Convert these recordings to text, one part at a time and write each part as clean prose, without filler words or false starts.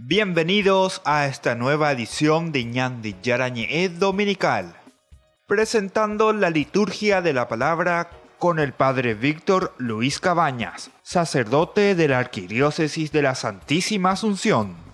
Bienvenidos a esta nueva edición de Ñandi Yarañe Dominical, presentando la liturgia de la palabra con el Padre Víctor Luis Cabañas, sacerdote de la Arquidiócesis de la Santísima Asunción.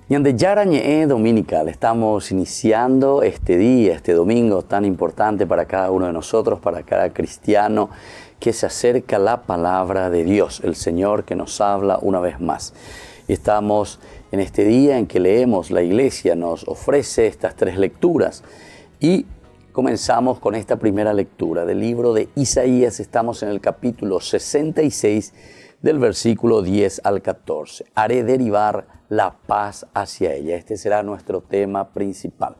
Ñande Yarañe Dominical, estamos iniciando este día, este domingo tan importante para cada uno de nosotros, para cada cristiano que se acerca a la palabra de Dios, el Señor que nos habla una vez más. Estamos en este día en que leemos, la Iglesia nos ofrece estas tres lecturas y comenzamos con esta primera lectura del libro de Isaías. Estamos en el capítulo 66 del versículo 10 al 14. Haré derivar la paz hacia ella. Este será nuestro tema principal.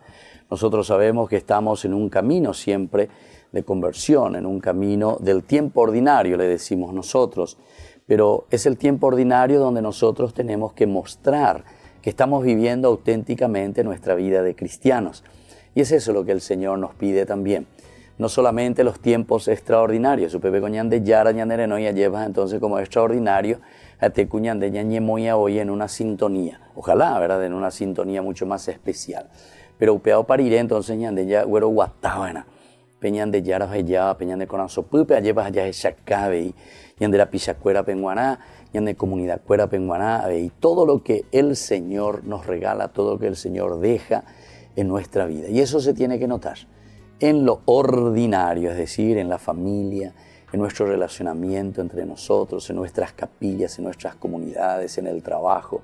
Nosotros sabemos que estamos en un camino siempre de conversión, en un camino del tiempo ordinario, le decimos nosotros, pero es el tiempo ordinario donde nosotros tenemos que mostrar que estamos viviendo auténticamente nuestra vida de cristianos. Y es eso lo que el Señor nos pide también. No solamente los tiempos extraordinarios, su pepe coñán de yara ñandere no ya llevas entonces como extraordinario a te cuñán de ñañemoya hoy en una sintonía. Ojalá, ¿verdad? En una sintonía mucho más especial. Pero upeado pariré entonces ñan de ya güero guatábana. Peñan de yara ya, peñan de conazo pupe, llevas allá esa cabe ñan de la pichacuera penguaná, ñan de comunidad cuera penguaná, y todo lo que el Señor nos regala, todo lo que el Señor deja en nuestra vida. Y eso se tiene que notar en lo ordinario, es decir, en la familia, en nuestro relacionamiento entre nosotros, en nuestras capillas, en nuestras comunidades, en el trabajo,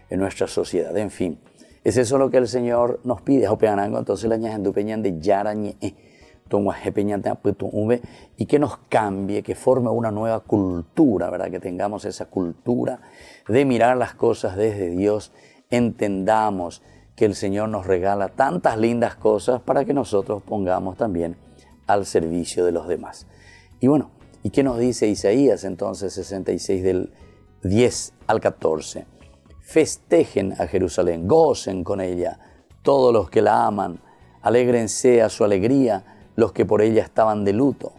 en nuestra sociedad, en fin. Es eso lo que el Señor nos pide. Entonces la ñajandu peñan de yarañe, y que nos cambie, que forme una nueva cultura, ¿verdad? Que tengamos esa cultura de mirar las cosas desde Dios, entendamos que el Señor nos regala tantas lindas cosas para que nosotros pongamos también al servicio de los demás. Y bueno, ¿y qué nos dice Isaías entonces 66 del 10 al 14? Festejen a Jerusalén, gocen con ella todos los que la aman, alégrense a su alegría los que por ella estaban de luto.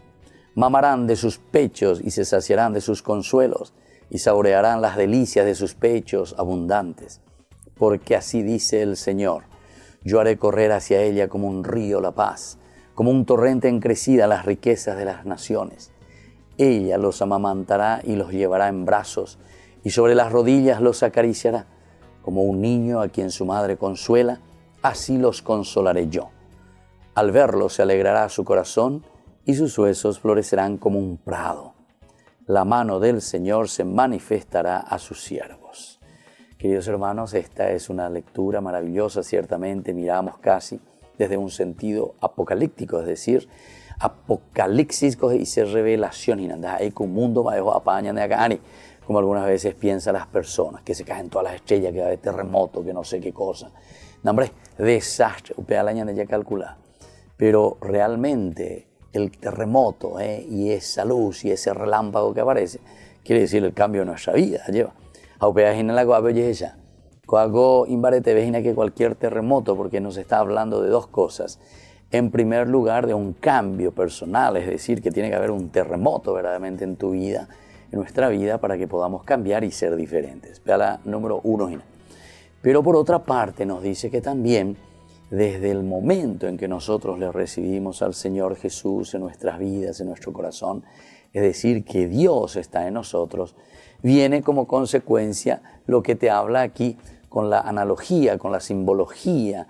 Mamarán de sus pechos y se saciarán de sus consuelos y saborearán las delicias de sus pechos abundantes. Porque así dice el Señor, yo haré correr hacia ella como un río la paz, como un torrente en crecida las riquezas de las naciones. Ella los amamantará y los llevará en brazos, y sobre las rodillas los acariciará. Como un niño a quien su madre consuela, así los consolaré yo. Al verlos se alegrará su corazón, y sus huesos florecerán como un prado. La mano del Señor se manifestará a sus siervos. Queridos hermanos, esta es una lectura maravillosa, ciertamente miramos casi desde un sentido apocalíptico, es decir, apocalipsis y dice revelación, y nada, hay que un mundo va a apañar de acá, como algunas veces piensan las personas, que se caen todas las estrellas, que va a haber terremoto, que no sé qué cosa. No, hombre, desastre, upea la ñana ya calculada. Pero realmente el terremoto y esa luz y ese relámpago que aparece, quiere decir el cambio de nuestra vida, lleva. Coago imbarete vejina que cualquier terremoto, porque nos está hablando de dos cosas. En primer lugar, de un cambio personal, es decir, que tiene que haber un terremoto verdaderamente en tu vida, en nuestra vida, para que podamos cambiar y ser diferentes. Vea la número 1. Pero por otra parte nos dice que también desde el momento en que nosotros le recibimos al Señor Jesús en nuestras vidas, en nuestro corazón, es decir, que Dios está en nosotros, viene como consecuencia lo que te habla aquí con la analogía, con la simbología,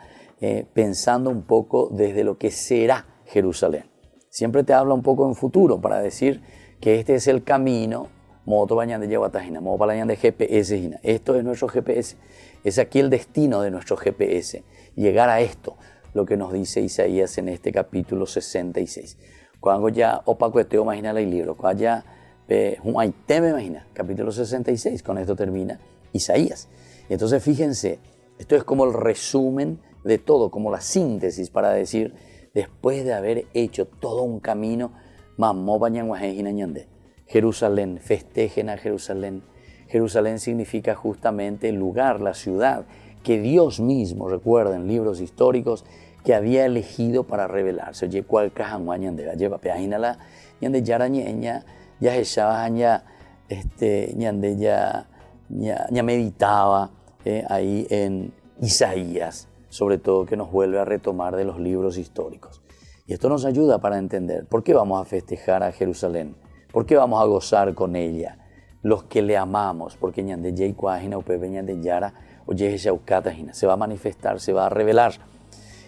pensando un poco desde lo que será Jerusalén. Siempre te habla un poco en futuro para decir que este es el camino, moto bañan de yeguatajina, moto bañan de GPS, esto es nuestro GPS, es aquí el destino de nuestro GPS, llegar a esto, lo que nos dice Isaías en este capítulo 66. Cuando ya opacueteo imagina el libro, cuando ya me imagina, capítulo 66, con esto termina Isaías. Y entonces fíjense, esto es como el resumen de todo, como la síntesis para decir, después de haber hecho todo un camino, Jerusalén, festejen a Jerusalén. Jerusalén significa justamente el lugar, la ciudad, que Dios mismo, recuerden, libros históricos, que había elegido para revelarse. Oye, ¿cuál cajanua ñande? Lleva peajinala ñande yara ñeña, ya echaba ñande ya meditaba ahí en Isaías, sobre todo, que nos vuelve a retomar de los libros históricos. Y esto nos ayuda para entender por qué vamos a festejar a Jerusalén, por qué vamos a gozar con ella, los que le amamos, porque ñande yei cuajina upepe ñande yara oye shaukatajina, se va a manifestar, se va a revelar.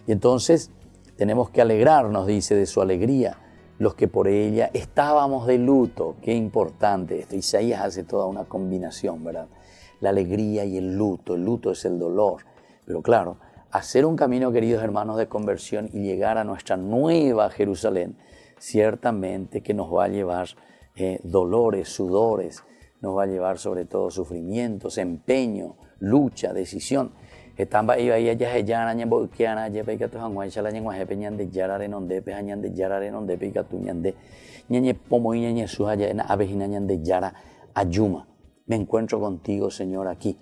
Y entonces tenemos que alegrarnos, dice, de su alegría, los que por ella estábamos de luto. Qué importante esto. Isaías hace toda una combinación, ¿verdad? La alegría y el luto es el dolor. Pero claro, hacer un camino, queridos hermanos, de conversión y llegar a nuestra nueva Jerusalén, ciertamente que nos va a llevar dolores, sudores, nos va a llevar sobre todo sufrimientos, empeño, lucha, decisión. Estamba iba ahí allá ella ña boquiana ya pe tu hangwa chala ña hepe ñande yarare nonde pe ñande yarare nonde pe tu ñande ñe pomo ñe su allá en abejina ñande yara ayuma. Me encuentro contigo, Señor, aquí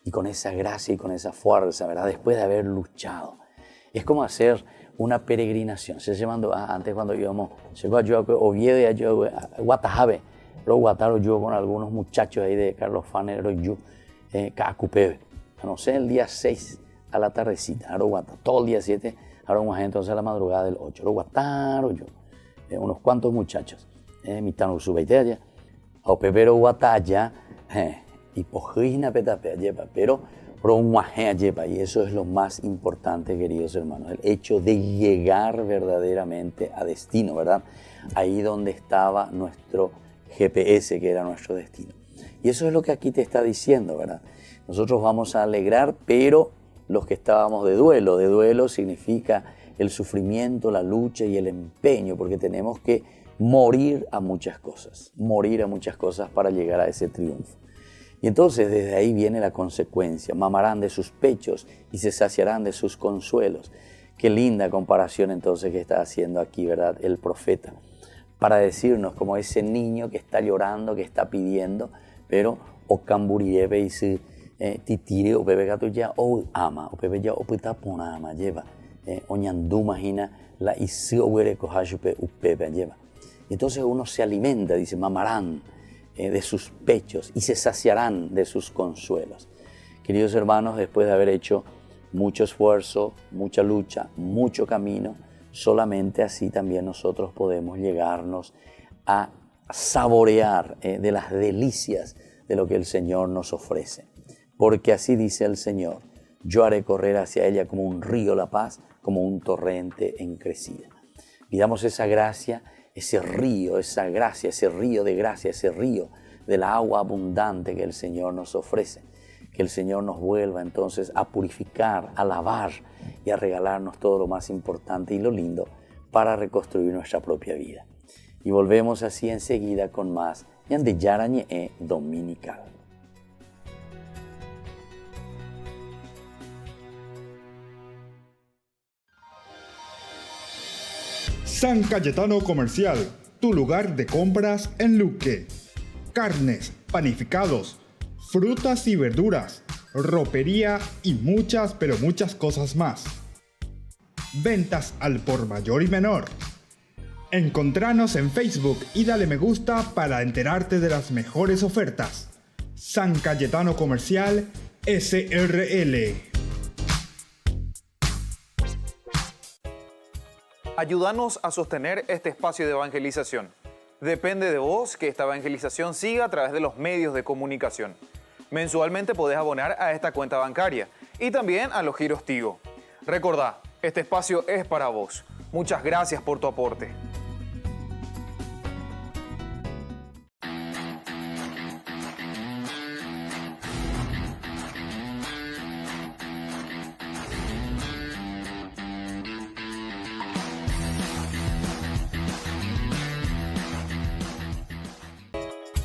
y con esa gracia y con esa fuerza, ¿verdad? Después de haber luchado. Es como hacer una peregrinación. Se llevando antes cuando íbamos, llegó a yo Oviedo y a yo Guatajabe, luego Guataro yo con algunos muchachos ahí de Carlos Fanero yo Cacupebe. No sé, el día 6 a la tardecita, Aroguata, todo el día 7, Aroguata, entonces a la madrugada del 8, Aroguataro yo, unos cuantos muchachos, mitad su allá, o pepero guataya, y pojina petapea lleva, pero romuajea lleva, y eso es lo más importante, queridos hermanos, el hecho de llegar verdaderamente a destino, ¿verdad? Ahí donde estaba nuestro GPS, que era nuestro destino. Y eso es lo que aquí te está diciendo, ¿verdad? Nosotros vamos a alegrar, pero los que estábamos de duelo significa el sufrimiento, la lucha y el empeño, porque tenemos que morir a muchas cosas para llegar a ese triunfo. Y entonces desde ahí viene la consecuencia, mamarán de sus pechos y se saciarán de sus consuelos. Qué linda comparación entonces que está haciendo aquí, ¿verdad? El profeta, para decirnos como ese niño que está llorando, que está pidiendo, pero o camburirebe y se titire o bebe gato ya o ama o bebe ya o puta pona ama lleva oñandu imagina la isi o were kohashupe upepe lleva. Entonces uno se alimenta, dice, mamarán de sus pechos y se saciarán de sus consuelos. Queridos hermanos, después de haber hecho mucho esfuerzo, mucha lucha, mucho camino, solamente así también nosotros podemos llegarnos a saborear de las delicias de lo que el Señor nos ofrece. Porque así dice el Señor, yo haré correr hacia ella como un río la paz, como un torrente en crecida. Pidamos esa gracia, ese río, esa gracia, ese río de gracia, ese río del agua abundante que el Señor nos ofrece. Que el Señor nos vuelva entonces a purificar, a lavar y a regalarnos todo lo más importante y lo lindo para reconstruir nuestra propia vida. Y volvemos así enseguida con más Ñande Yara Ñe'e Dominical. San Cayetano Comercial, tu lugar de compras en Luque. Carnes, panificados, frutas y verduras, ropería y muchas, pero muchas cosas más. Ventas al por mayor y menor. Encontranos en Facebook y dale me gusta para enterarte de las mejores ofertas. San Cayetano Comercial, SRL. Ayúdanos a sostener este espacio de evangelización. Depende de vos que esta evangelización siga a través de los medios de comunicación. Mensualmente podés abonar a esta cuenta bancaria y también a los giros Tigo. Recordá, este espacio es para vos. Muchas gracias por tu aporte.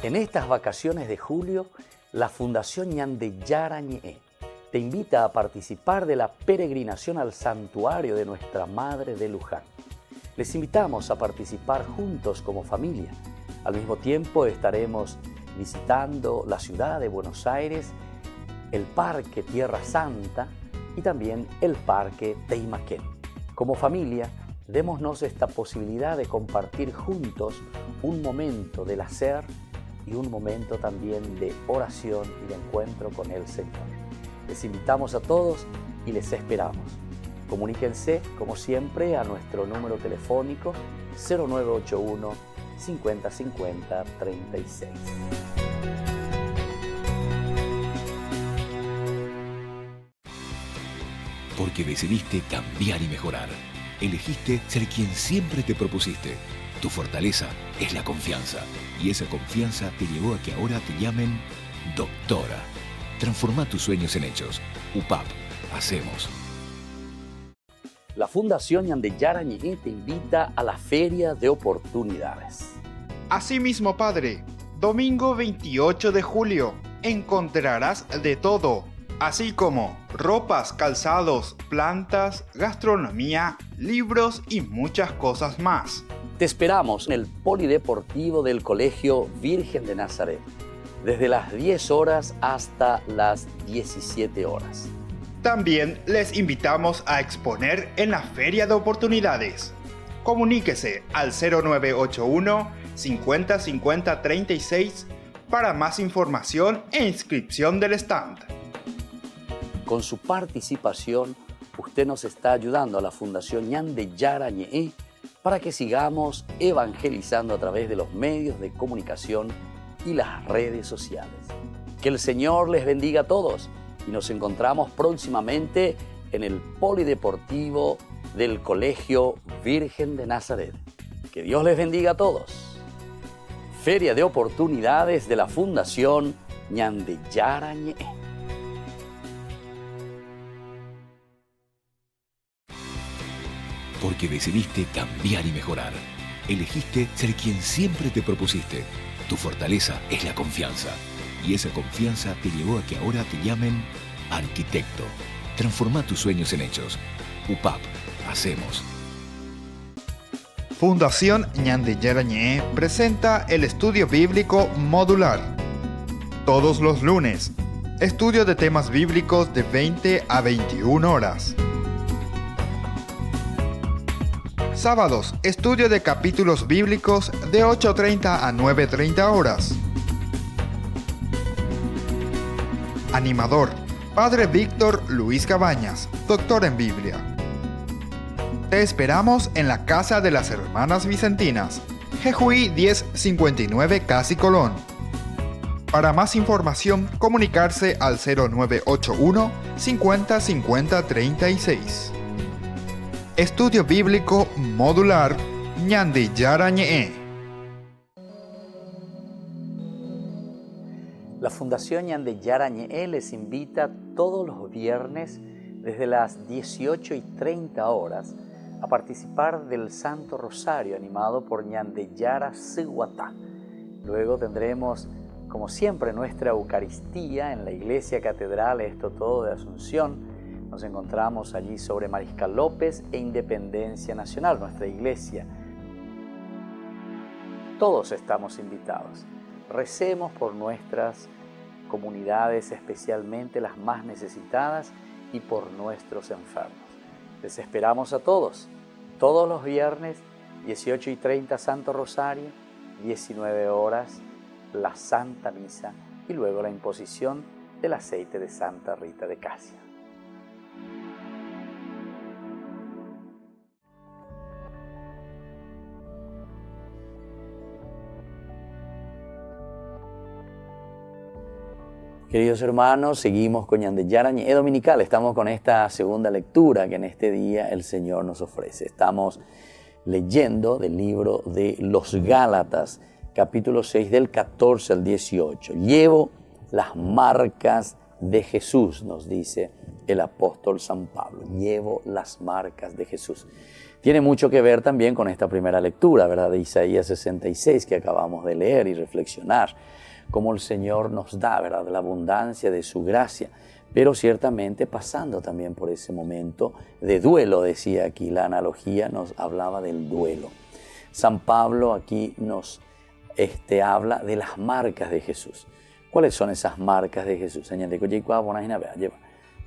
En estas vacaciones de julio, la Fundación Ñande Yara Ñe'e te invita a participar de la peregrinación al santuario de Nuestra Madre de Luján. Les invitamos a participar juntos como familia. Al mismo tiempo estaremos visitando la ciudad de Buenos Aires, el Parque Tierra Santa y también el Parque Teimaquén. Como familia, démonos esta posibilidad de compartir juntos un momento del hacer y un momento también de oración y de encuentro con el Señor. Les invitamos a todos y les esperamos. Comuníquense, como siempre, a nuestro número telefónico 0981 50 50 36. Porque decidiste cambiar y mejorar. Elegiste ser quien siempre te propusiste. Tu fortaleza es la confianza. Y esa confianza te llevó a que ahora te llamen doctora. Transforma tus sueños en hechos. UPAP. Hacemos. La Fundación Ñandeyara Ñe'e te invita a la Feria de Oportunidades. Asimismo, Padre, domingo 28 de julio, encontrarás de todo, así como ropas, calzados, plantas, gastronomía, libros y muchas cosas más. Te esperamos en el Polideportivo del Colegio Virgen de Nazaret, desde las 10 horas hasta las 17 horas. También les invitamos a exponer en la Feria de Oportunidades. Comuníquese al 0981 50 50 36 para más información e inscripción del stand. Con su participación, usted nos está ayudando a la Fundación Ñandeyara Ñe'e para que sigamos evangelizando a través de los medios de comunicación y las redes sociales. Que el Señor les bendiga a todos y nos encontramos próximamente en el Polideportivo del Colegio Virgen de Nazaret. Que Dios les bendiga a todos. Feria de Oportunidades de la Fundación Ñandeyara Ñe'e. Porque decidiste cambiar y mejorar. Elegiste ser quien siempre te propusiste. Tu fortaleza es la confianza. Y esa confianza te llevó a que ahora te llamen arquitecto. Transforma tus sueños en hechos. UPAP. Hacemos. Fundación Ñandeyara Ñe'e presenta el estudio bíblico modular. Todos los lunes, estudio de temas bíblicos de 20 a 21 horas. Sábados, estudio de capítulos bíblicos de 8:30 a 9:30 horas. Animador, Padre Víctor Luis Cabañas, doctor en Biblia. Te esperamos en la Casa de las Hermanas Vicentinas, Jejuí 1059 Casi Colón. Para más información, comunicarse al 0981 50 50 36. Estudio Bíblico Modular Ñandeyara Ñe'e. La Fundación Ñandeyara Ñe'e les invita todos los viernes desde las 18:30 horas a participar del Santo Rosario animado por Ñandeyara Seguatá. Luego tendremos, como siempre, nuestra Eucaristía en la Iglesia Catedral Esto Todo de Asunción. Nos encontramos allí sobre Mariscal López e Independencia Nacional, nuestra iglesia. Todos estamos invitados. Recemos por nuestras comunidades, especialmente las más necesitadas, y por nuestros enfermos. Les esperamos a todos los viernes, 18:30 Santo Rosario, 19 horas la Santa Misa y luego la imposición del aceite de Santa Rita de Casia. Queridos hermanos, seguimos con Ñandeyara Ñe'e Dominical. Estamos con esta segunda lectura que en este día el Señor nos ofrece. Estamos leyendo del libro de los Gálatas, capítulo 6, del 14 al 18. Llevo las marcas de Jesús, nos dice el apóstol San Pablo. Llevo las marcas de Jesús. Tiene mucho que ver también con esta primera lectura, ¿verdad?, de Isaías 66 que acabamos de leer y reflexionar. Cómo el Señor nos da, ¿verdad?, la abundancia de su gracia, pero ciertamente pasando también por ese momento de duelo, decía aquí la analogía, nos hablaba del duelo. San Pablo aquí nos habla de las marcas de Jesús. ¿Cuáles son esas marcas de Jesús?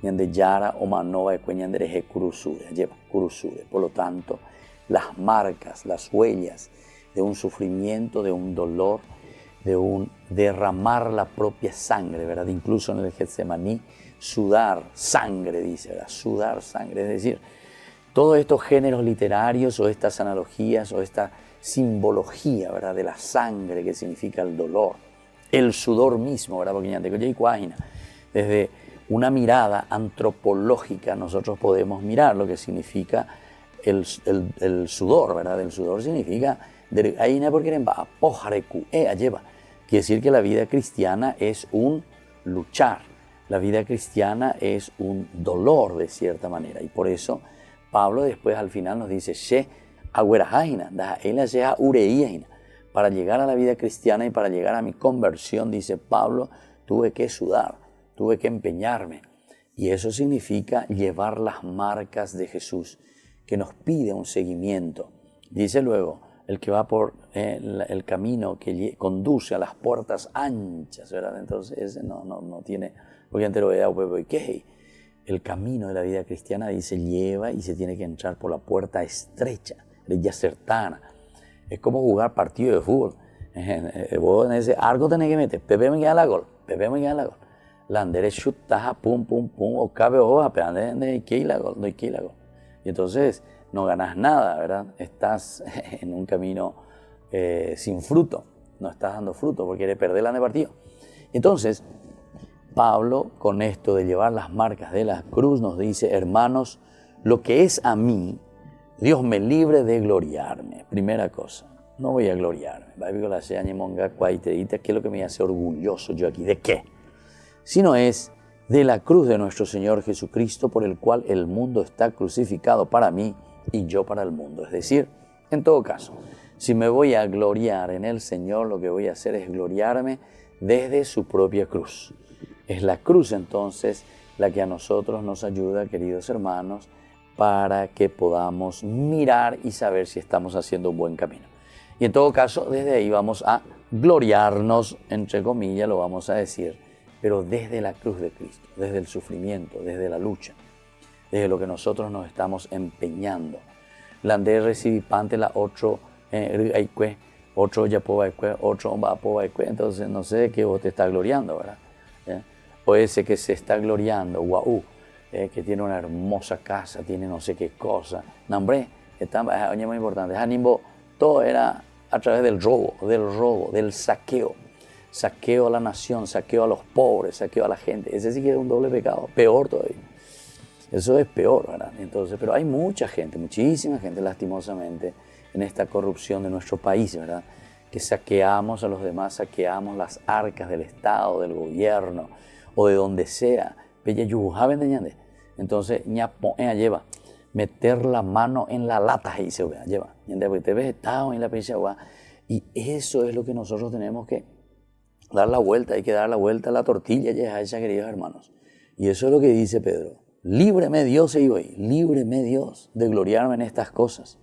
ñande yara o manova de cueñandereje curusure, lleva curusure. Por lo tanto, las marcas, las huellas de un sufrimiento, de un dolor, de un derramar la propia sangre, ¿verdad? Incluso en el Getsemaní, sudar sangre, dice, ¿verdad? Sudar sangre, es decir, todos estos géneros literarios o estas analogías o esta simbología, ¿verdad? De la sangre que significa el dolor, el sudor mismo, ¿verdad? Porque desde una mirada antropológica nosotros podemos mirar lo que significa el sudor, ¿verdad? El sudor significa, quiere decir que la vida cristiana es un luchar, la vida cristiana es un dolor de cierta manera, y por eso Pablo después al final nos dice, para llegar a la vida cristiana y para llegar a mi conversión, dice Pablo, tuve que sudar, tuve que empeñarme. Y eso significa llevar las marcas de Jesús, que nos pide un seguimiento. Dice luego, el que va por el camino que conduce a las puertas anchas, ¿verdad? Entonces ese no tiene, porque entero el camino de la vida cristiana, dice, lleva y se tiene que entrar por la puerta estrecha, ya cercana. Es como jugar partido de fútbol. Vos en ese arco tenés que meter, Pepe me queda la gol. La andere chutaja, pum, o cabe hoja, pero no hay que ir la gol. Y entonces no ganas nada, ¿verdad? Estás en un camino sin fruto, no estás dando fruto porque quieres perder el partido. Entonces, Pablo, con esto de llevar las marcas de la cruz, nos dice, hermanos, lo que es a mí, Dios me libre de gloriarme. Primera cosa, no voy a gloriarme. ¿Qué es lo que me hace orgulloso yo aquí? ¿De qué? Sino es de la cruz de nuestro Señor Jesucristo, por el cual el mundo está crucificado para mí y yo para el mundo. Es decir, en todo caso, si me voy a gloriar en el Señor, lo que voy a hacer es gloriarme desde su propia cruz. Es la cruz entonces la que a nosotros nos ayuda, queridos hermanos, para que podamos mirar y saber si estamos haciendo un buen camino. Y en todo caso, desde ahí vamos a gloriarnos, entre comillas, lo vamos a decir, pero desde la cruz de Cristo, desde el sufrimiento, desde la lucha, desde lo que nosotros nos estamos empeñando. La de recibipante la otro ya otro entonces no sé de qué vos te estás gloriando, ¿verdad? O ese que se está gloriando, que tiene una hermosa casa, tiene no sé qué cosa. No, hombre, es muy importante. Todo era a través del robo, del saqueo. Saqueo a la nación, saqueo a los pobres, saqueo a la gente. Ese sí que es un doble pecado, peor todavía. Eso es peor, ¿verdad? Entonces, pero hay mucha gente, muchísima gente, lastimosamente, en esta corrupción de nuestro país, ¿verdad? Que saqueamos a los demás, saqueamos las arcas del Estado, del gobierno, o de donde sea. Entonces, lleva meter la mano en la lata y se lleva. Y eso es lo que nosotros tenemos que dar la vuelta, hay que dar la vuelta a la tortilla, queridos hermanos. Y eso es lo que dice Pedro. Líbreme Dios, líbreme Dios de gloriarme en estas cosas.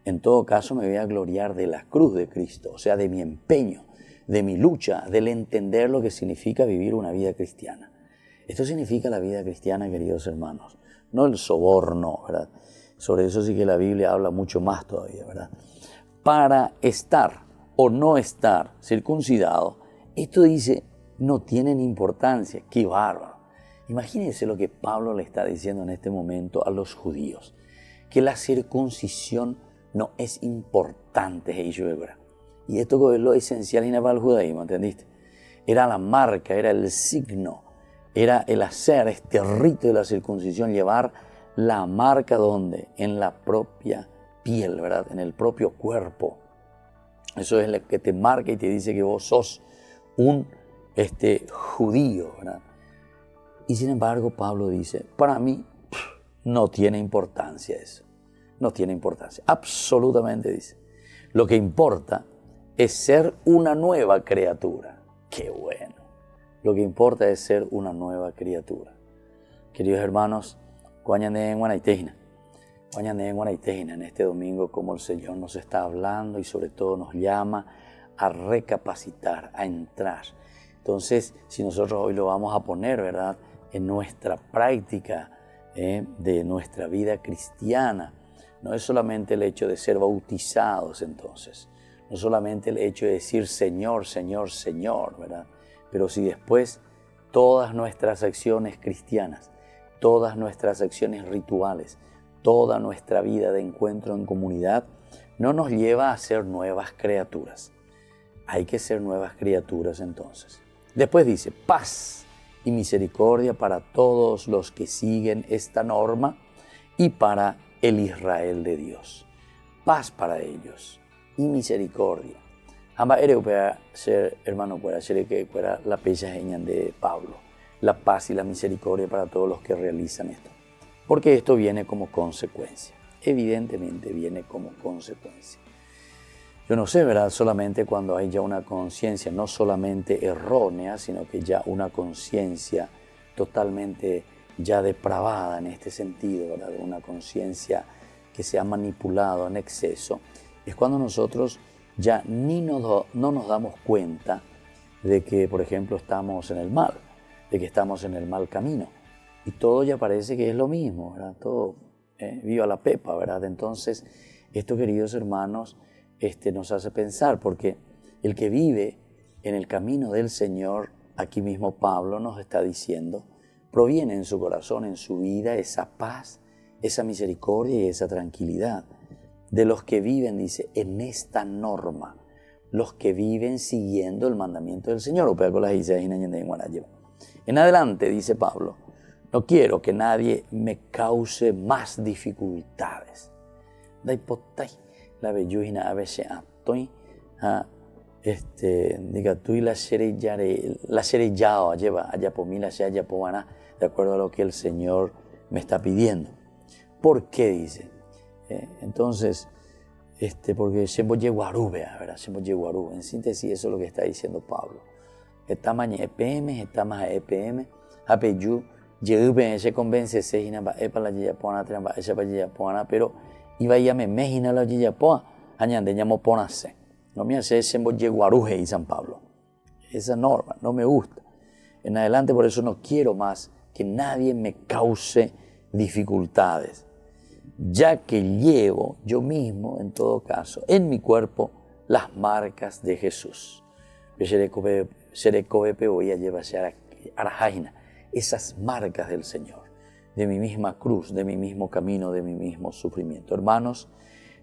En todo caso me voy a gloriar de la cruz de Cristo, o sea, de mi empeño, de mi lucha, del entender lo que significa vivir una vida cristiana. Esto significa la vida cristiana, queridos hermanos, no el soborno, ¿verdad? Sobre eso sí que la Biblia habla mucho más todavía, ¿verdad? Para estar o no estar circuncidado, esto dice, no tienen importancia. ¡Qué bárbaro! Imagínense lo que Pablo le está diciendo en este momento a los judíos, que la circuncisión no es importante. Y esto es lo esencial para el judaísmo, ¿entendiste? Era la marca, era el signo, era el hacer este rito de la circuncisión, llevar la marca ¿dónde? En la propia piel, ¿verdad? En el propio cuerpo. Eso es lo que te marca y te dice que vos sos un judío, ¿verdad? Y sin embargo, Pablo dice, para mí no tiene importancia eso. No tiene importancia. Absolutamente dice. Lo que importa es ser una nueva criatura. ¡Qué bueno! Lo que importa es ser una nueva criatura. Queridos hermanos, en este domingo, como el Señor nos está hablando y sobre todo nos llama a recapacitar, a entrar. Entonces, si nosotros hoy lo vamos a poner, ¿verdad? en nuestra práctica de nuestra vida cristiana. No es solamente el hecho de ser bautizados entonces, no solamente el hecho de decir Señor, Señor, Señor, ¿verdad? Pero si después todas nuestras acciones cristianas, todas nuestras acciones rituales, toda nuestra vida de encuentro en comunidad no nos lleva a ser nuevas criaturas. Hay que ser nuevas criaturas entonces. Después dice, paz y misericordia para todos los que siguen esta norma y para el Israel de Dios. Paz para ellos y misericordia. Ambas eres para ser, hermano, para ser que fuera la pecha de Pablo. La paz y la misericordia para todos los que realizan esto. Porque esto viene como consecuencia. Evidentemente viene como consecuencia. Yo no sé, ¿verdad? Solamente cuando hay ya una conciencia, no solamente errónea, sino que ya una conciencia totalmente ya depravada en este sentido, ¿verdad? Una conciencia que se ha manipulado en exceso, es cuando nosotros ya no nos damos cuenta de que, por ejemplo, estamos en el mal, de que estamos en el mal camino. Y todo ya parece que es lo mismo, ¿verdad? Todo viva la pepa, ¿verdad? Entonces, esto, queridos hermanos, nos hace pensar, porque el que vive en el camino del Señor, aquí mismo Pablo nos está diciendo, proviene en su corazón, en su vida, esa paz, esa misericordia y esa tranquilidad. De los que viven, dice, en esta norma, los que viven siguiendo el mandamiento del Señor. En adelante, dice Pablo, no quiero que nadie me cause más dificultades. La bellujina a veces diga tú y la sereyao lleva allá por mí la allá por de acuerdo a lo que el Señor me está pidiendo. ¿Por qué dice? Entonces, porque Shembo Yeguarú, ¿verdad? Shembo Yeguarú. En síntesis, eso es lo que está diciendo Pablo. Está mañana EPM, está más EPM, apeyu, Yeguben, se convence, se hina ba epa la Yeyapona, tramba, esa pa Yeyapona, pero iba a me mejina la Yeyapoa, añade llamo ponase. No me hace Shembo Yeguarú y San Pablo. Esa norma no me gusta. En adelante, por eso no quiero más que nadie me cause dificultades, ya que llevo yo mismo, en todo caso, en mi cuerpo, las marcas de Jesús. Esas marcas del Señor, de mi misma cruz, de mi mismo camino, de mi mismo sufrimiento. Hermanos,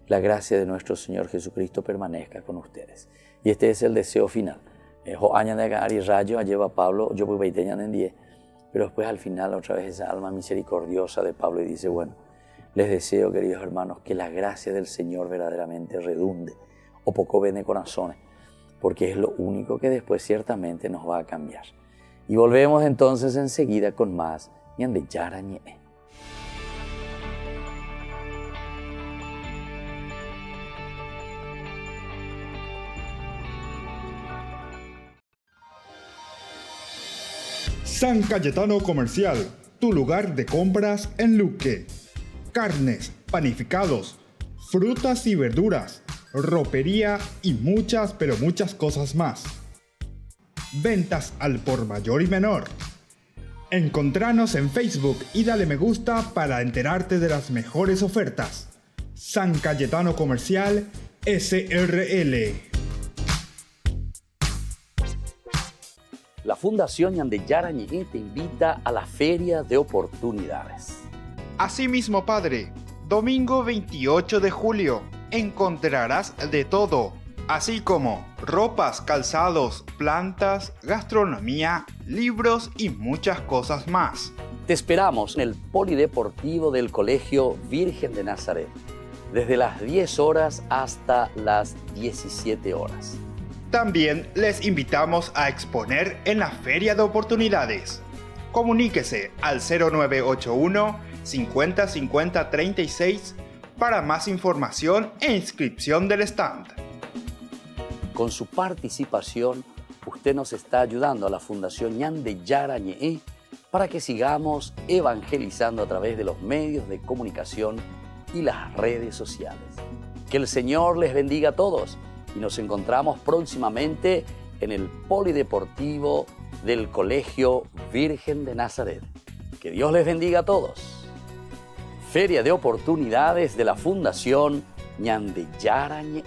la gracia de nuestro Señor Jesucristo permanezca con ustedes. Y este es el deseo final. Rayo lleva Pablo, yo voy en 10, pero después al final otra vez esa alma misericordiosa de Pablo y dice, bueno, les deseo, queridos hermanos, que la gracia del Señor verdaderamente redunde, o poco vende corazones, porque es lo único que después ciertamente nos va a cambiar. Y volvemos entonces enseguida con más Ñande Yarañe. San Cayetano Comercial, tu lugar de compras en Luque. Carnes, panificados, frutas y verduras, ropería y muchas, pero muchas cosas más. Ventas al por mayor y menor. Encontranos en Facebook y dale me gusta para enterarte de las mejores ofertas. San Cayetano Comercial SRL. La Fundación Ñande Yarañe te invita a la Feria de Oportunidades. Asimismo, Padre, domingo 28 de julio encontrarás de todo, así como ropas, calzados, plantas, gastronomía, libros y muchas cosas más. Te esperamos en el Polideportivo del Colegio Virgen de Nazaret, desde las 10 horas hasta las 17 horas. También les invitamos a exponer en la Feria de Oportunidades. Comuníquese al 0981 50 50 36 para más información e inscripción del stand. Con su participación, usted nos está ayudando a la Fundación Ñande Yarañe para que sigamos evangelizando a través de los medios de comunicación y las redes sociales. Que el Señor les bendiga a todos y nos encontramos próximamente en el Polideportivo del Colegio Virgen de Nazaret. Que Dios les bendiga a todos. Feria de Oportunidades de la Fundación Ñande Yarañe.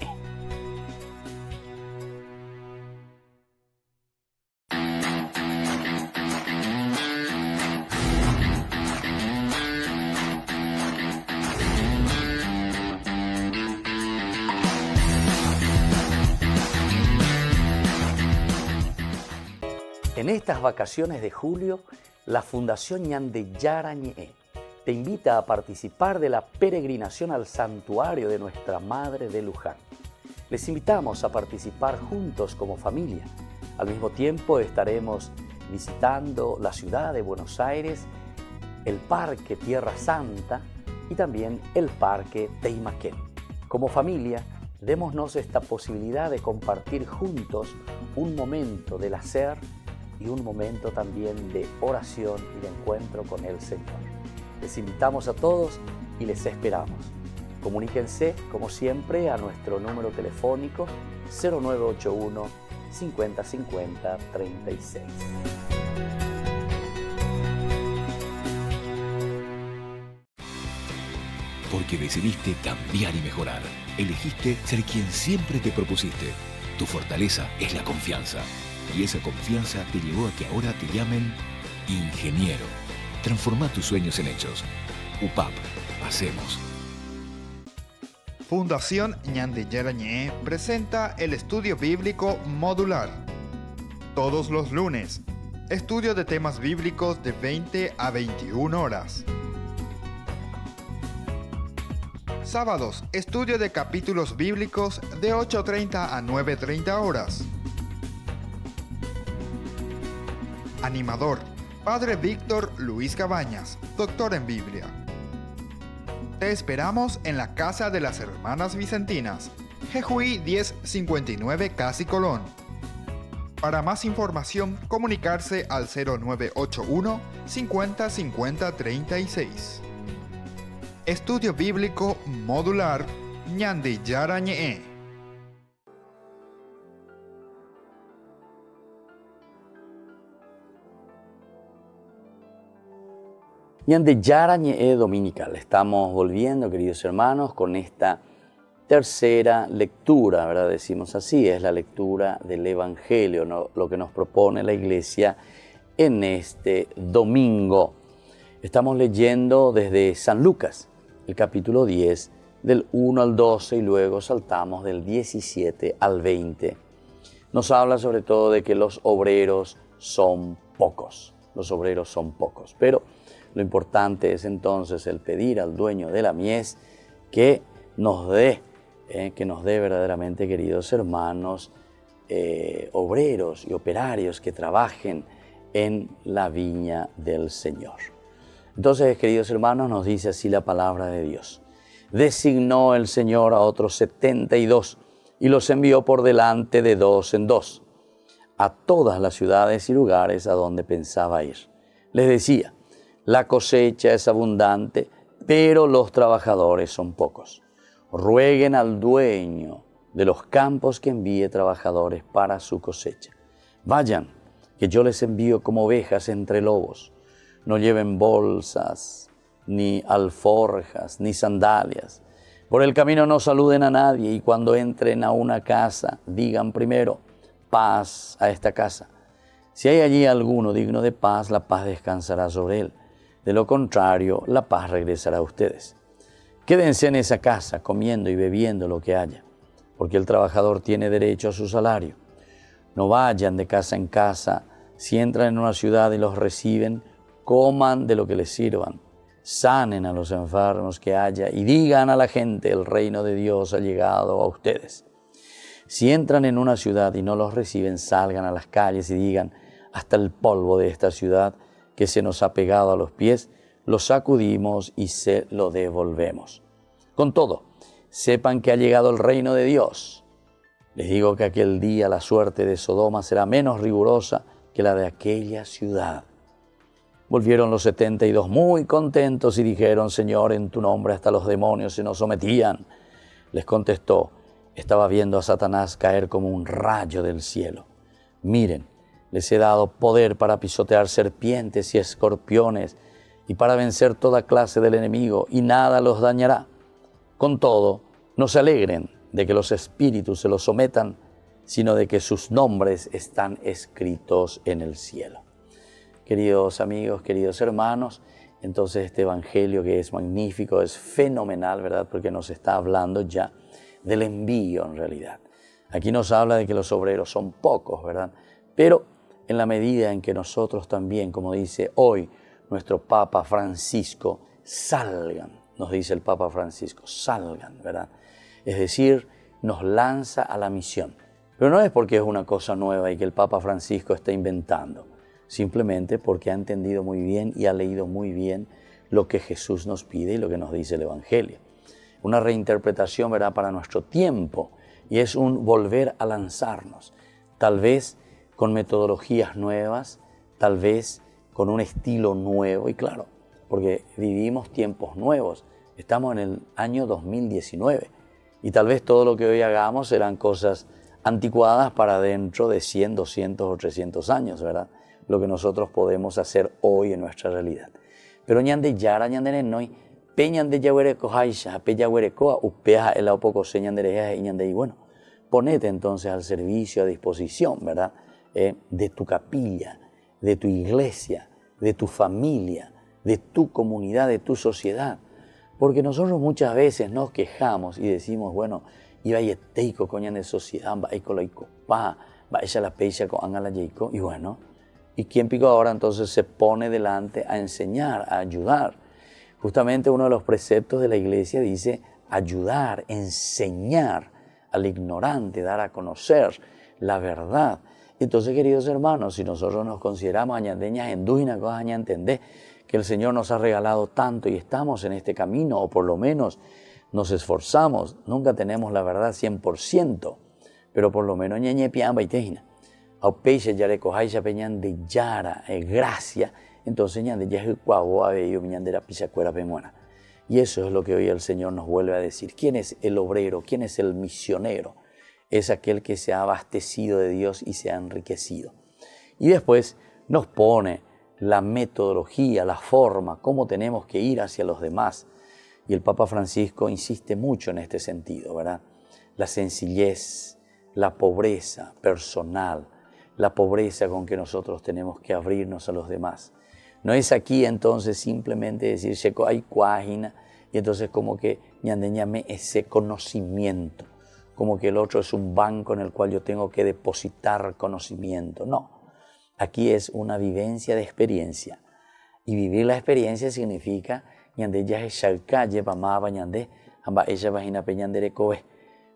En estas vacaciones de julio, la Fundación Ñande Yarañe te invita a participar de la peregrinación al santuario de Nuestra Madre de Luján. Les invitamos a participar juntos como familia. Al mismo tiempo estaremos visitando la ciudad de Buenos Aires, el Parque Tierra Santa y también el Parque Teimaquén. Como familia, démonos esta posibilidad de compartir juntos un momento del hacer y un momento también de oración y de encuentro con el Señor. Les invitamos a todos y les esperamos. Comuníquense, como siempre, a nuestro número telefónico 0981 50 50 36. Porque decidiste cambiar y mejorar. Elegiste ser quien siempre te propusiste. Tu fortaleza es la confianza. Y esa confianza te llevó a que ahora te llamen ingeniero. Transforma tus sueños en hechos. UPAP. Hacemos. Fundación Ñande Yarañe presenta el estudio bíblico modular. Todos los lunes, estudio de temas bíblicos de 20 a 21 horas. Sábados, estudio de capítulos bíblicos de 8:30 a 9:30 horas. Animador, Padre Víctor Luis Cabañas, doctor en Biblia. Te esperamos en la Casa de las Hermanas Vicentinas, Jejuí 1059 Casi Colón. Para más información, comunicarse al 0981 50 50 36. Estudio Bíblico Modular Ñande Yarañe. Ñande Yarañe Dominical. Estamos volviendo, queridos hermanos, con esta tercera lectura, ¿verdad? Decimos así, es la lectura del Evangelio, ¿no? Lo que nos propone la Iglesia en este domingo. Estamos leyendo desde San Lucas, el capítulo 10, del 1 al 12 y luego saltamos del 17 al 20. Nos habla sobre todo de que los obreros son pocos. Los obreros son pocos, pero lo importante es entonces el pedir al dueño de la mies que nos dé verdaderamente, queridos hermanos, obreros y operarios que trabajen en la viña del Señor. Entonces, queridos hermanos, nos dice así la palabra de Dios. Designó el Señor a otros 72 y los envió por delante de dos en dos a todas las ciudades y lugares a donde pensaba ir. Les decía: la cosecha es abundante, pero los trabajadores son pocos. Rueguen al dueño de los campos que envíe trabajadores para su cosecha. Vayan, que yo les envío como ovejas entre lobos. No lleven bolsas, ni alforjas, ni sandalias. Por el camino no saluden a nadie y cuando entren a una casa, digan primero: paz a esta casa. Si hay allí alguno digno de paz, la paz descansará sobre él. De lo contrario, la paz regresará a ustedes. Quédense en esa casa, comiendo y bebiendo lo que haya, porque el trabajador tiene derecho a su salario. No vayan de casa en casa. Si entran en una ciudad y los reciben, coman de lo que les sirvan. Sanen a los enfermos que haya y digan a la gente: el reino de Dios ha llegado a ustedes. Si entran en una ciudad y no los reciben, salgan a las calles y digan: hasta el polvo de esta ciudad que se nos ha pegado a los pies, lo sacudimos y se lo devolvemos. Con todo, sepan que ha llegado el reino de Dios. Les digo que aquel día la suerte de Sodoma será menos rigurosa que la de aquella ciudad. Volvieron los 72 muy contentos y dijeron: Señor, en tu nombre hasta los demonios se nos sometían. Les contestó: estaba viendo a Satanás caer como un rayo del cielo. Miren, les he dado poder para pisotear serpientes y escorpiones, y para vencer toda clase del enemigo, y nada los dañará. Con todo, no se alegren de que los espíritus se los sometan, sino de que sus nombres están escritos en el cielo. Queridos amigos, queridos hermanos, entonces este evangelio que es magnífico, es fenomenal, ¿verdad? Porque nos está hablando ya del envío en realidad. Aquí nos habla de que los obreros son pocos, ¿verdad? Pero en la medida en que nosotros también, como dice hoy nuestro Papa Francisco, salgan, nos dice el Papa Francisco, salgan, ¿verdad? Es decir, nos lanza a la misión. Pero no es porque es una cosa nueva y que el Papa Francisco está inventando, simplemente porque ha entendido muy bien y ha leído muy bien lo que Jesús nos pide y lo que nos dice el Evangelio. Una reinterpretación, ¿verdad?, para nuestro tiempo, y es un volver a lanzarnos, tal vez con metodologías nuevas, tal vez con un estilo nuevo, y claro, porque vivimos tiempos nuevos, estamos en el año 2019, y tal vez todo lo que hoy hagamos serán cosas anticuadas para dentro de 100, 200 o 300 años, ¿verdad? Lo que nosotros podemos hacer hoy en nuestra realidad. Pero ñande yara ñande nenoi, pe ñande yahuereko haisha, pe yahuerekoa, upeja el opoco se ñande reja y ñande y bueno, ponete entonces al servicio, a disposición, ¿verdad? De tu capilla, de tu iglesia, de tu familia, de tu comunidad, de tu sociedad. Porque nosotros muchas veces nos quejamos y decimos, bueno, iba a teiko coñan de sociedad, va a la pa, va a la pecha con angala yeiko, y bueno, ¿y quién pico ahora entonces se pone delante a enseñar, a ayudar? Justamente uno de los preceptos de la iglesia dice ayudar, enseñar al ignorante, dar a conocer la verdad. Entonces, queridos hermanos, si nosotros nos consideramos añandeñas endúginas, cosas aña entender que el Señor nos ha regalado tanto y estamos en este camino, o por lo menos nos esforzamos, nunca tenemos la verdad 100%, pero por lo menos ñeñe piamba y tejina. Au peixe ya le cojáis a peñan de yara, gracia, entonces ñan de ya es cuavo a bello, ñan de la pisacuera pemuana. Y eso es lo que hoy el Señor nos vuelve a decir. ¿Quién es el obrero? ¿Quién es el misionero? Es aquel que se ha abastecido de Dios y se ha enriquecido. Y después nos pone la metodología, la forma, cómo tenemos que ir hacia los demás. Y el Papa Francisco insiste mucho en este sentido, ¿verdad? La sencillez, la pobreza personal, la pobreza con que nosotros tenemos que abrirnos a los demás. No es aquí entonces simplemente decir, checo hay cuágina, y entonces como que ñandeñame ese conocimiento, como que el otro es un banco en el cual yo tengo que depositar conocimiento. No, aquí es una vivencia de experiencia. Y vivir la experiencia significa ñande ya es shalcalle pa ma bañande, amba ella vagina peñandere cobe,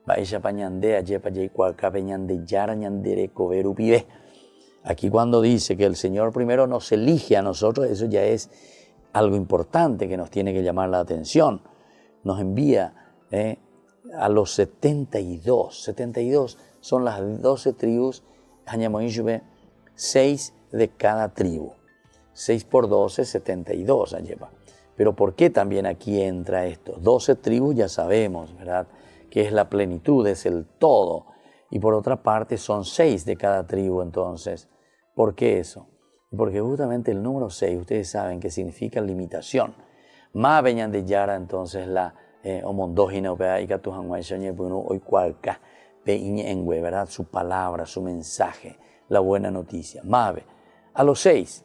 va ella pañande aye pa yei cualca peñande yara ñandere coberu pibe. Aquí cuando dice que el Señor primero nos elige a nosotros, eso ya es algo importante que nos tiene que llamar la atención. Nos envía a los 72. 72 son las 12 tribus, 6 de cada tribu. 6 por 12, 72 lleva. Pero ¿por qué también aquí entra esto? 12 tribus ya sabemos, ¿verdad? Que es la plenitud, es el todo. Y por otra parte son 6 de cada tribu entonces. ¿Por qué eso? Porque justamente el número 6, ustedes saben que significa limitación. Más veñan de yara entonces la omondógina opea y catujanguay soñe bueno hoy cualca peiñe engüe, ¿verdad? Su palabra, su mensaje, la buena noticia. Mave. A los 6.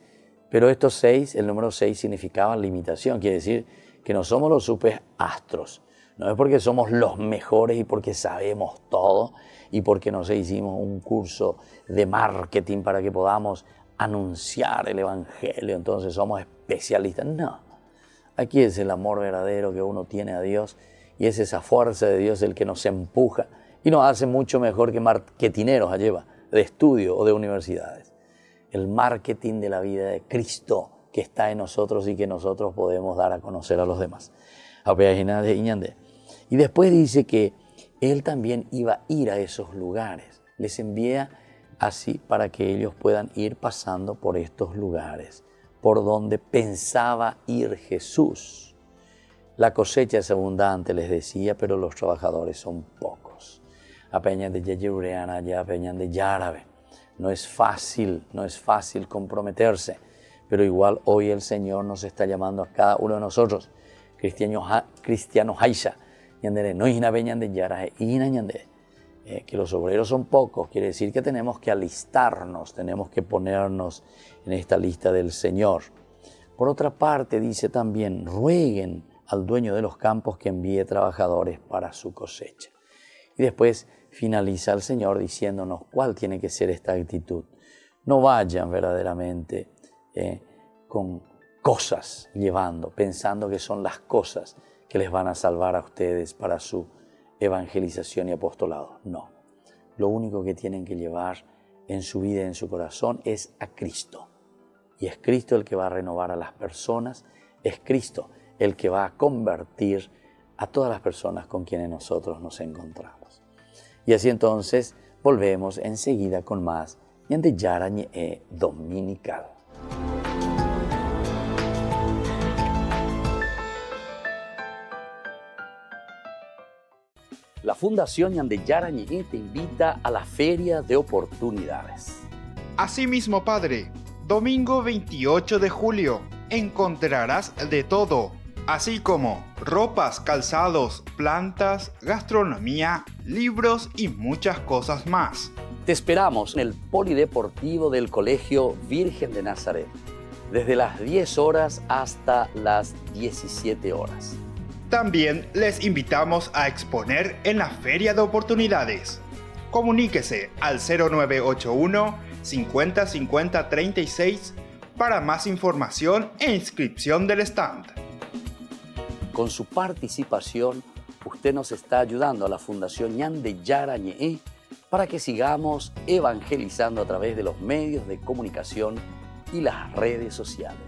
Pero estos 6, el número 6 significaba limitación. Quiere decir que no somos los superastros. No es porque somos los mejores y porque sabemos todo y porque no sé, hicimos un curso de marketing para que podamos anunciar el Evangelio, entonces somos especialistas. No, aquí es el amor verdadero que uno tiene a Dios y es esa fuerza de Dios el que nos empuja y nos hace mucho mejor que marketineros lleva de estudio o de universidades. El marketing de la vida de Cristo que está en nosotros y que nosotros podemos dar a conocer a los demás. Y después dice que Él también iba a ir a esos lugares. Les envía así para que ellos puedan ir pasando por estos lugares, por donde pensaba ir Jesús. La cosecha es abundante, les decía, pero los trabajadores son pocos. Apeñan de Yeyureana, ya apeñan de Yárabe. No es fácil comprometerse, pero igual hoy el Señor nos está llamando a cada uno de nosotros, cristianos haisha, que los obreros son pocos, quiere decir que tenemos que alistarnos, tenemos que ponernos en esta lista del Señor. Por otra parte, dice también, rueguen al dueño de los campos que envíe trabajadores para su cosecha. Y después finaliza el Señor diciéndonos cuál tiene que ser esta actitud. No vayan verdaderamente con cosas llevando, pensando que son las cosas que les van a salvar a ustedes para su evangelización y apostolado. No, lo único que tienen que llevar en su vida y en su corazón es a Cristo. Y es Cristo el que va a renovar a las personas, es Cristo el que va a convertir a todas las personas con quienes nosotros nos encontramos. Y así entonces volvemos enseguida con más Ñande Yarañe Dominical. La Fundación Ñande Yarañe te invita a la Feria de Oportunidades. Asimismo, Padre, domingo 28 de julio encontrarás de todo, así como ropas, calzados, plantas, gastronomía, libros y muchas cosas más. Te esperamos en el Polideportivo del Colegio Virgen de Nazaret, desde las 10 horas hasta las 17 horas. También les invitamos a exponer en la Feria de Oportunidades. Comuníquese al 0981 50 50 36 para más información e inscripción del stand. Con su participación, usted nos está ayudando a la Fundación Ñande Yarañe para que sigamos evangelizando a través de los medios de comunicación y las redes sociales.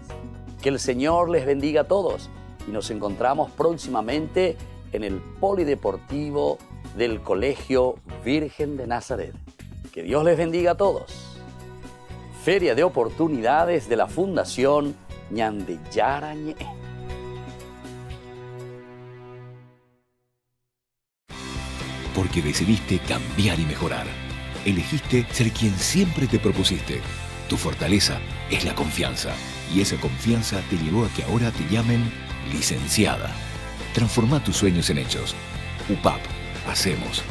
Que el Señor les bendiga a todos y nos encontramos próximamente en el Polideportivo del Colegio Virgen de Nazaret. Que Dios les bendiga a todos. Feria de Oportunidades de la Fundación Ñande Yarañe. Porque decidiste cambiar y mejorar. Elegiste ser quien siempre te propusiste. Tu fortaleza es la confianza. Y esa confianza te llevó a que ahora te llamen licenciada. Transforma tus sueños en hechos. UPAP. Hacemos.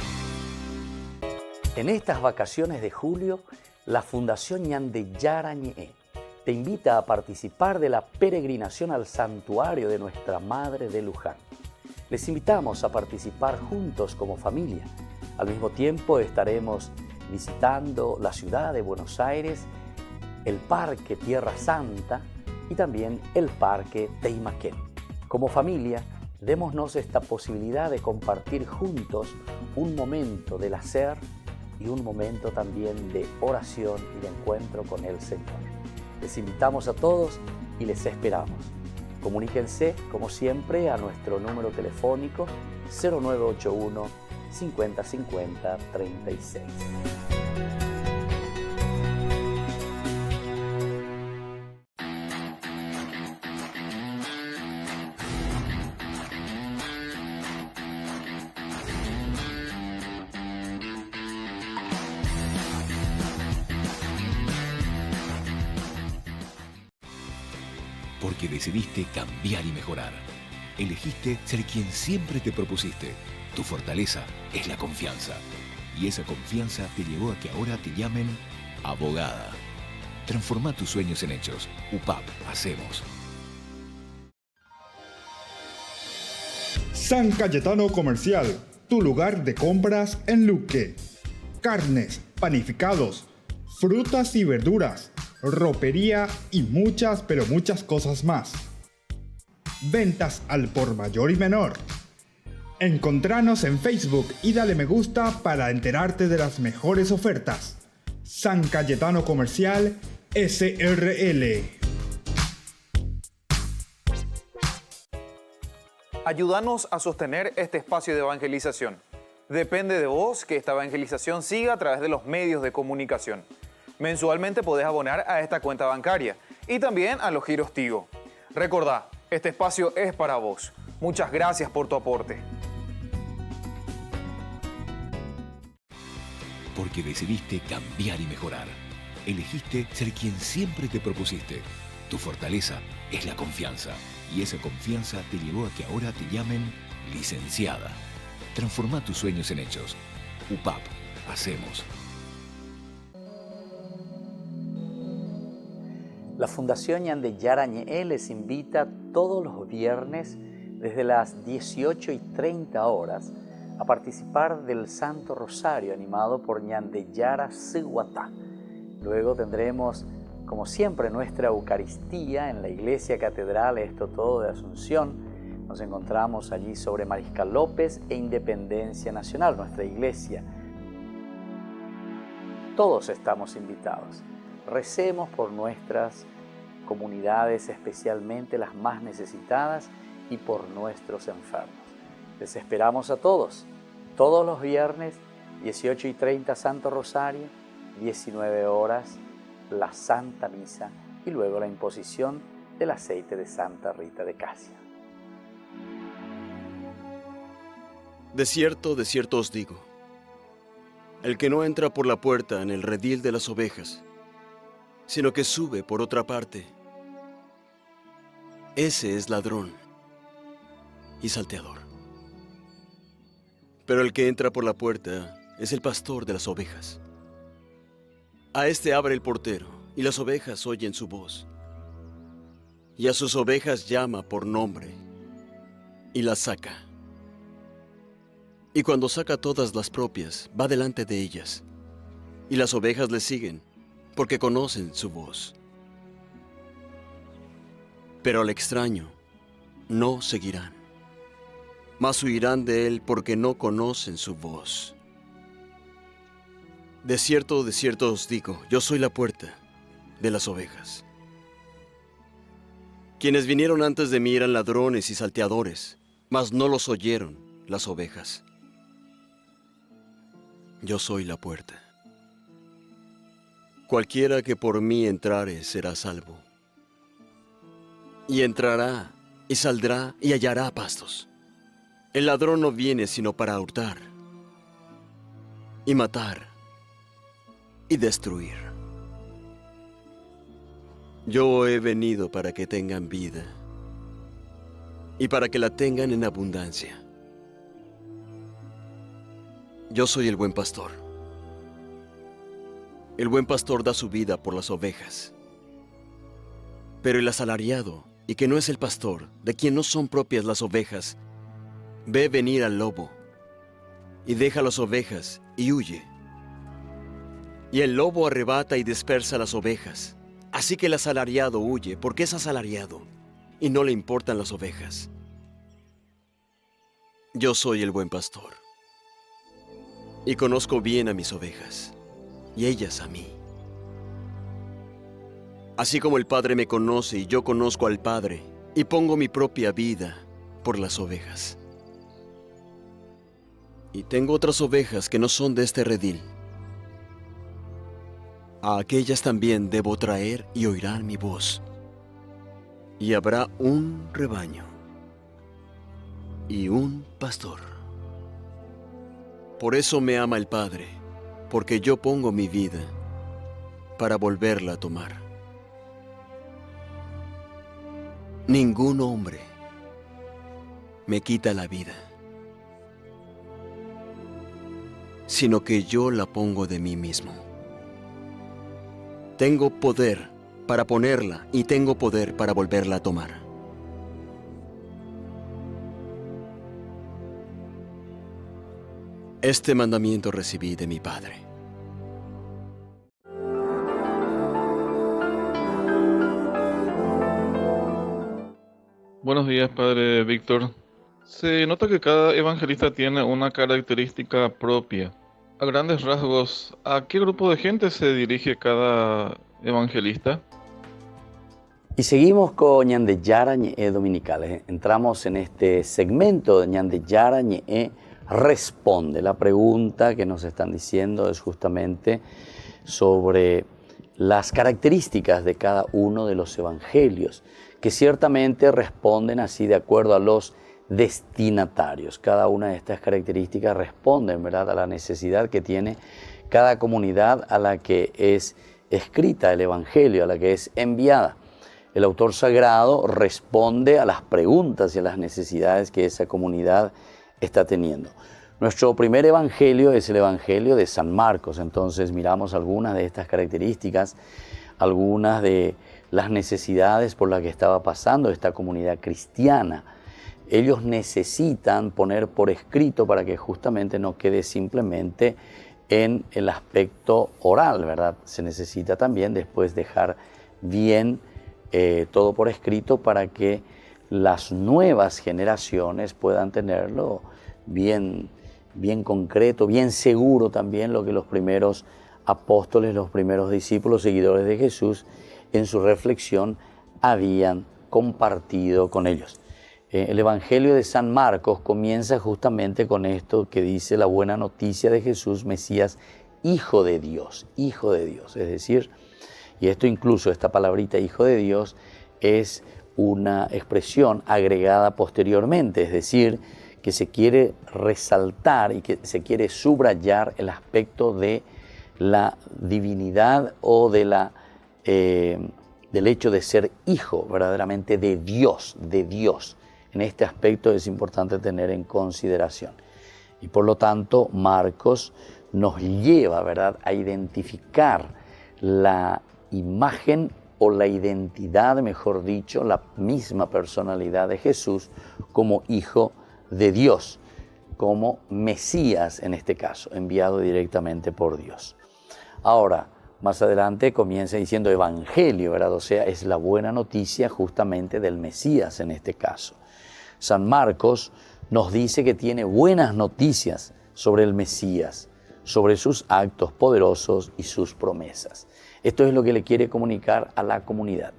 En estas vacaciones de julio, la Fundación Ñande Yarañe te invita a participar de la peregrinación al santuario de Nuestra Madre de Luján. Les invitamos a participar juntos como familia. Al mismo tiempo estaremos visitando la ciudad de Buenos Aires, el Parque Tierra Santa y también el Parque Teimaquén. Como familia, démonos esta posibilidad de compartir juntos un momento del hacer y un momento también de oración y de encuentro con el Señor. Les invitamos a todos y les esperamos. Comuníquense, como siempre, a nuestro número telefónico 0981 50 50 36. Porque decidiste cambiar y mejorar. Elegiste ser quien siempre te propusiste. Tu fortaleza es la confianza. Y esa confianza te llevó a que ahora te llamen abogada. Transforma tus sueños en hechos. UPAP. Hacemos. San Cayetano Comercial, tu lugar de compras en Luque. Carnes, panificados, frutas y verduras, ropería y muchas, pero muchas cosas más. Ventas al por mayor y menor. Encontranos en Facebook y dale me gusta para enterarte de las mejores ofertas. San Cayetano Comercial SRL. Ayúdanos a sostener este espacio de evangelización. Depende de vos que esta evangelización siga a través de los medios de comunicación. Mensualmente podés abonar a esta cuenta bancaria y también a los giros Tigo. Recordá, este espacio es para vos. Muchas gracias por tu aporte. Porque decidiste cambiar y mejorar. Elegiste ser quien siempre te propusiste. Tu fortaleza es la confianza y esa confianza te llevó a que ahora te llamen licenciada. Transforma tus sueños en hechos. UPAP, hacemos. La Fundación Ñande Yarañe les invita todos los viernes desde las 18:30 horas a participar del Santo Rosario animado por Ñande Yara Siguatá. Luego tendremos, como siempre, nuestra Eucaristía en la Iglesia Catedral Esto Todo de Asunción. Nos encontramos allí sobre Mariscal López e Independencia Nacional, nuestra iglesia. Todos estamos invitados. Recemos por nuestras comunidades, especialmente las más necesitadas, y por nuestros enfermos. Les esperamos a todos los viernes, 18:30 Santo Rosario, 19 horas la Santa Misa y luego la imposición del aceite de Santa Rita de Casia. De cierto os digo, el que no entra por la puerta en el redil de las ovejas, sino que sube por otra parte, ese es ladrón y salteador. Pero el que entra por la puerta es el pastor de las ovejas. A este abre el portero, y las ovejas oyen su voz. Y a sus ovejas llama por nombre, y las saca. Y cuando saca todas las propias, va delante de ellas, y las ovejas le siguen, porque conocen su voz. Pero al extraño no seguirán, mas huirán de él porque no conocen su voz. De cierto os digo, yo soy la puerta de las ovejas. Quienes vinieron antes de mí eran ladrones y salteadores, mas no los oyeron las ovejas. Yo soy la puerta. Cualquiera que por mí entrare será salvo. Y entrará, y saldrá, y hallará pastos. El ladrón no viene sino para hurtar, y matar, y destruir. Yo he venido para que tengan vida, y para que la tengan en abundancia. Yo soy el buen pastor. El buen pastor da su vida por las ovejas. Pero el asalariado, y que no es el pastor, de quien no son propias las ovejas, ve venir al lobo, y deja las ovejas, y huye. Y el lobo arrebata y dispersa las ovejas. Así que el asalariado huye, porque es asalariado, y no le importan las ovejas. Yo soy el buen pastor, y conozco bien a mis ovejas, y ellas a mí. Así como el Padre me conoce y yo conozco al Padre, y pongo mi propia vida por las ovejas. Y tengo otras ovejas que no son de este redil. A aquellas también debo traer y oirán mi voz. Y habrá un rebaño y un pastor. Por eso me ama el Padre, porque yo pongo mi vida para volverla a tomar. Ningún hombre me quita la vida, sino que yo la pongo de mí mismo. Tengo poder para ponerla y tengo poder para volverla a tomar. Este mandamiento recibí de mi Padre. Buenos días, Padre Víctor. Se nota que cada evangelista tiene una característica propia. A grandes rasgos, ¿a qué grupo de gente se dirige cada evangelista? Y seguimos con Ñande Yarañe Dominicales. Entramos en este segmento de Ñande Yarañe Responde. La pregunta que nos están diciendo es justamente sobre las características de cada uno de los evangelios, que ciertamente responden así de acuerdo a los destinatarios. Cada una de estas características responden, ¿verdad?, a la necesidad que tiene cada comunidad a la que es escrita el evangelio, a la que es enviada. el autor sagrado responde a las preguntas y a las necesidades que esa comunidad está teniendo. Nuestro primer evangelio es el evangelio de San Marcos. Entonces miramos algunas de estas características, algunas de las necesidades por las que estaba pasando esta comunidad cristiana. Ellos necesitan poner por escrito para que justamente no quede simplemente en el aspecto oral, ¿verdad? Se necesita también después dejar bien todo por escrito para que las nuevas generaciones puedan tenerlo bien concreto, bien seguro también lo que los primeros apóstoles, los primeros discípulos, seguidores de Jesús, en su reflexión habían compartido con ellos. El Evangelio de San Marcos comienza justamente con esto que dice la buena noticia de Jesús, Mesías, Hijo de Dios, Hijo de Dios. Es decir, y esto incluso, esta palabrita Hijo de Dios, es una expresión agregada posteriormente, es decir, que se quiere resaltar y que se quiere subrayar el aspecto de la divinidad o de del hecho de ser hijo verdaderamente de Dios, de Dios. En este aspecto es importante tener en consideración. Y por lo tanto, Marcos nos lleva, ¿verdad?, a identificar la imagen o la identidad, mejor dicho, la misma personalidad de Jesús como Hijo de Dios, como Mesías en este caso, enviado directamente por Dios. Ahora, más adelante comienza diciendo Evangelio, ¿verdad? O sea, es la buena noticia justamente del Mesías en este caso. San Marcos nos dice que tiene buenas noticias sobre el Mesías, sobre sus actos poderosos y sus promesas. Esto es lo que le quiere comunicar a la comunidad.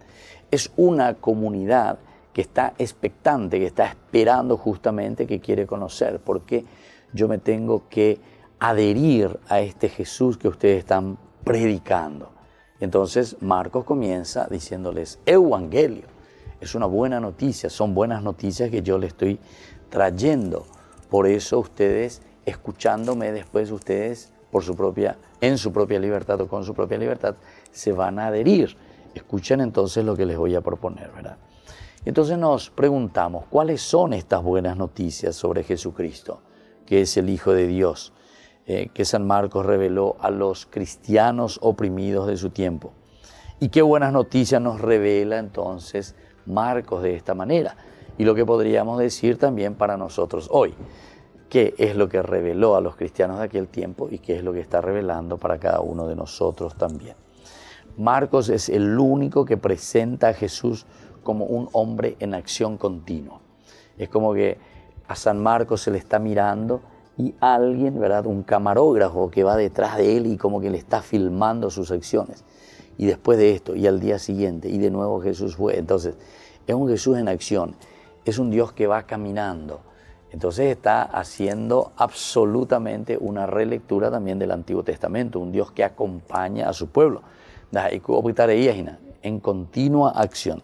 Es una comunidad que está expectante, que está esperando justamente, que quiere conocer, porque yo me tengo que adherir a este Jesús que ustedes están predicando. Entonces Marcos comienza diciéndoles Evangelio. Es una buena noticia, son buenas noticias que yo les estoy trayendo. Por eso ustedes, escuchándome después, ustedes en su propia libertad o con su propia libertad, se van a adherir. Escuchen entonces lo que les voy a proponer, ¿verdad? Entonces nos preguntamos, ¿cuáles son estas buenas noticias sobre Jesucristo, que es el Hijo de Dios, que San Marcos reveló a los cristianos oprimidos de su tiempo? ¿Y qué buenas noticias nos revela entonces Marcos de esta manera? Y lo que podríamos decir también para nosotros hoy, qué es lo que reveló a los cristianos de aquel tiempo y qué es lo que está revelando para cada uno de nosotros también. Marcos es el único que presenta a Jesús como un hombre en acción continua. Es como que a San Marcos se le está mirando y alguien, ¿verdad?, un camarógrafo que va detrás de él y como que le está filmando sus acciones. Y después de esto, y al día siguiente, y de nuevo Jesús fue. Entonces, es un Jesús en acción, es un Dios que va caminando. Entonces está haciendo absolutamente una relectura también del Antiguo Testamento, un Dios que acompaña a su pueblo, en continua acción.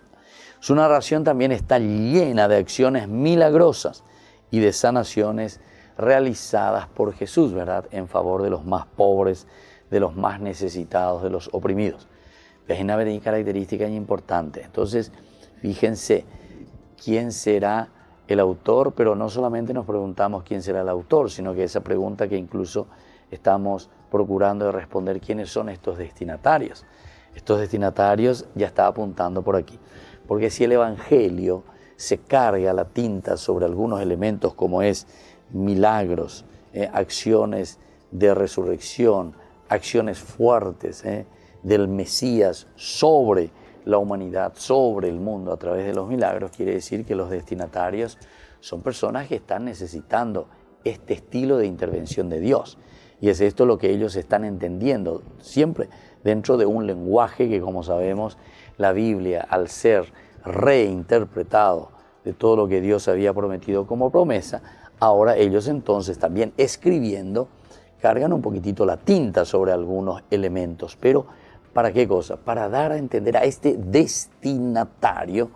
Su narración también está llena de acciones milagrosas y de sanaciones realizadas por Jesús, ¿verdad?, en favor de los más pobres, de los más necesitados, de los oprimidos. Es una característica importante. Entonces, fíjense, ¿quién será el autor? Pero no solamente nos preguntamos quién será el autor, sino que esa pregunta que incluso estamos procurando de responder, ¿quiénes son estos destinatarios? Estos destinatarios ya está apuntando por aquí. Porque si el Evangelio se carga la tinta sobre algunos elementos como es milagros, acciones de resurrección, acciones fuertes del Mesías sobre la humanidad, sobre el mundo a través de los milagros, quiere decir que los destinatarios son personas que están necesitando este estilo de intervención de Dios. Y es esto lo que ellos están entendiendo, siempre dentro de un lenguaje que, como sabemos, la Biblia, al ser reinterpretado de todo lo que Dios había prometido como promesa, ahora ellos entonces también escribiendo cargan un poquitito la tinta sobre algunos elementos. Pero ¿para qué cosa? Para dar a entender a este destinatario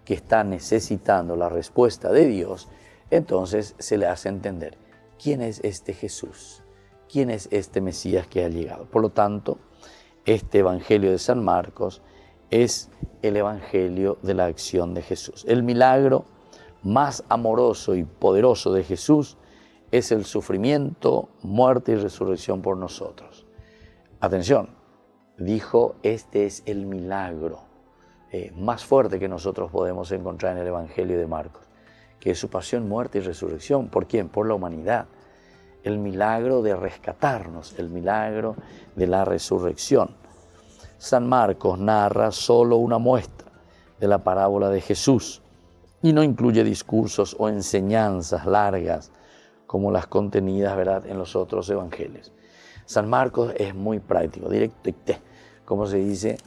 que está necesitando la respuesta de Dios, entonces se le hace entender quién es este Jesús, quién es este Mesías que ha llegado. Por lo tanto, este Evangelio de San Marcos es el Evangelio de la acción de Jesús. El milagro más amoroso y poderoso de Jesús es el sufrimiento, muerte y resurrección por nosotros. Atención, dijo, este es el milagro más fuerte que nosotros podemos encontrar en el Evangelio de Marcos, que es su pasión, muerte y resurrección. ¿Por quién? Por la humanidad. El milagro de rescatarnos, el milagro de la resurrección. San Marcos narra solo una muestra de la parábola de Jesús y no incluye discursos o enseñanzas largas como las contenidas, ¿verdad?, en los otros evangelios. San Marcos es muy práctico, directo y como se dice,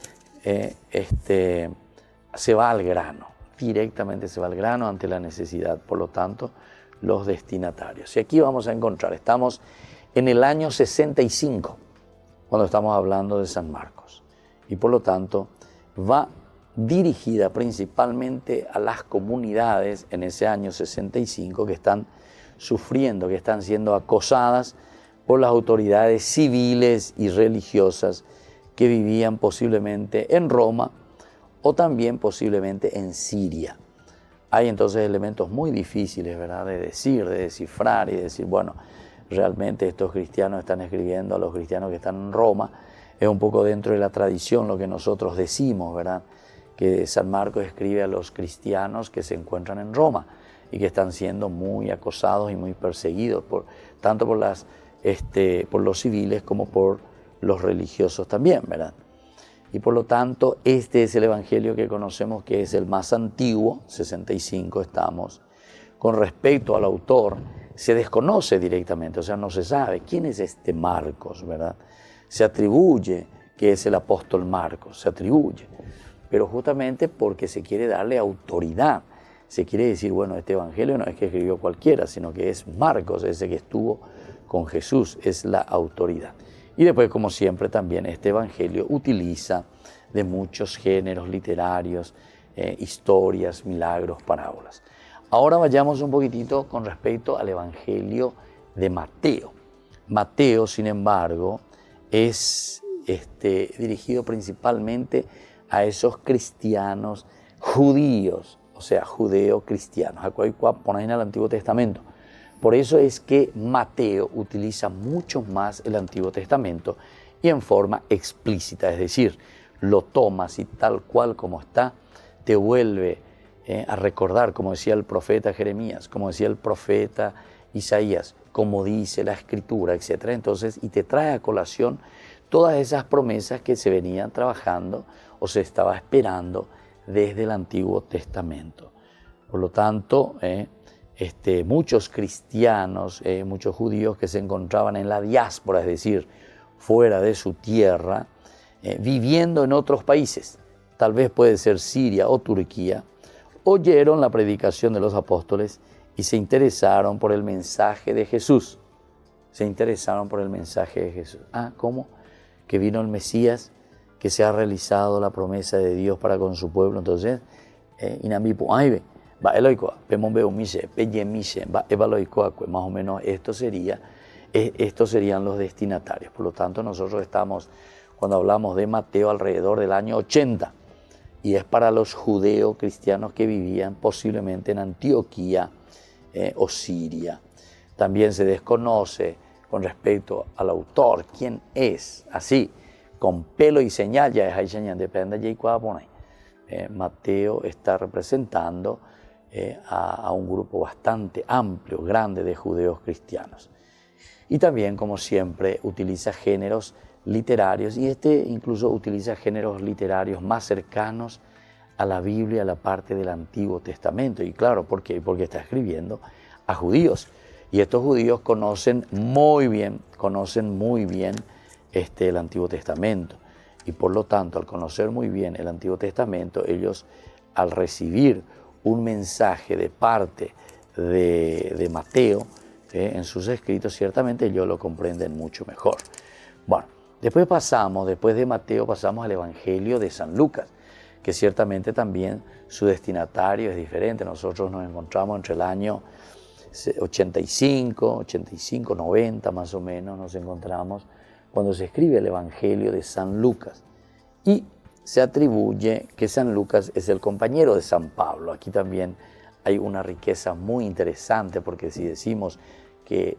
se va al grano, directamente se va al grano ante la necesidad, por lo tanto, los destinatarios. Y aquí vamos a encontrar, estamos en el año 65, cuando estamos hablando de San Marcos, y por lo tanto va dirigida principalmente a las comunidades en ese año 65 que están sufriendo, que están siendo acosadas por las autoridades civiles y religiosas que vivían posiblemente en Roma o también posiblemente en Siria. Hay entonces elementos muy difíciles, ¿verdad?, de decir, de descifrar y de decir, bueno, realmente estos cristianos están escribiendo a los cristianos que están en Roma. Es un poco dentro de la tradición lo que nosotros decimos, ¿verdad?, que San Marcos escribe a los cristianos que se encuentran en Roma y que están siendo muy acosados y muy perseguidos, tanto por los civiles como por los religiosos también, ¿verdad? Y por lo tanto, este es el evangelio que conocemos, que es el más antiguo, 65 estamos. Con respecto al autor, se desconoce directamente, o sea, no se sabe quién es este Marcos, ¿verdad? Se atribuye que es el apóstol Marcos, se atribuye, pero justamente porque se quiere darle autoridad. Se quiere decir, bueno, este evangelio no es que escribió cualquiera, sino que es Marcos, ese que estuvo con Jesús, es la autoridad. Y después, como siempre, también este evangelio utiliza de muchos géneros literarios, historias, milagros, parábolas. Ahora vayamos un poquitito con respecto al evangelio de Mateo. Mateo, sin embargo, es dirigido principalmente a esos cristianos judíos, o sea, judeo-cristianos, a cual ponen en el Antiguo Testamento. Por eso es que Mateo utiliza mucho más el Antiguo Testamento y en forma explícita, es decir, lo tomas y tal cual como está, te vuelve a recordar, como decía el profeta Jeremías, como decía el profeta Isaías, como dice la Escritura, etc. Entonces, y te trae a colación todas esas promesas que se venían trabajando o se estaba esperando desde el Antiguo Testamento. Por lo tanto, muchos cristianos, muchos judíos que se encontraban en la diáspora, es decir, fuera de su tierra, viviendo en otros países, tal vez puede ser Siria o Turquía, oyeron la predicación de los apóstoles y se interesaron por el mensaje de Jesús. Se interesaron por el mensaje de Jesús. ¿Cómo? Que vino el Mesías, que se ha realizado la promesa de Dios para con su pueblo. Entonces, más o menos estos serían los destinatarios. Por lo tanto, nosotros estamos, cuando hablamos de Mateo, alrededor del año 80, y es para los judeo-cristianos que vivían posiblemente en Antioquía o Siria. También se desconoce con respecto al autor, quién es, así, con pelo y señal, ya es ahí señal, depende de cuál pone. Mateo está representando a un grupo bastante amplio, grande de judeos cristianos. Y también, como siempre, utiliza géneros literarios, y incluso utiliza géneros literarios más cercanos a la Biblia, a la parte del Antiguo Testamento. Y claro, ¿por qué? Porque está escribiendo a judíos. Y estos judíos conocen muy bien el Antiguo Testamento. Y por lo tanto, al conocer muy bien el Antiguo Testamento, ellos, al recibir un mensaje de parte de Mateo en sus escritos, ciertamente ellos lo comprenden mucho mejor. Bueno, después de Mateo pasamos al Evangelio de San Lucas, que ciertamente también su destinatario es diferente. Nosotros nos encontramos entre el año 85, 90 más o menos, nos encontramos cuando se escribe el Evangelio de San Lucas. Y se atribuye que San Lucas es el compañero de San Pablo. Aquí también hay una riqueza muy interesante, porque si decimos que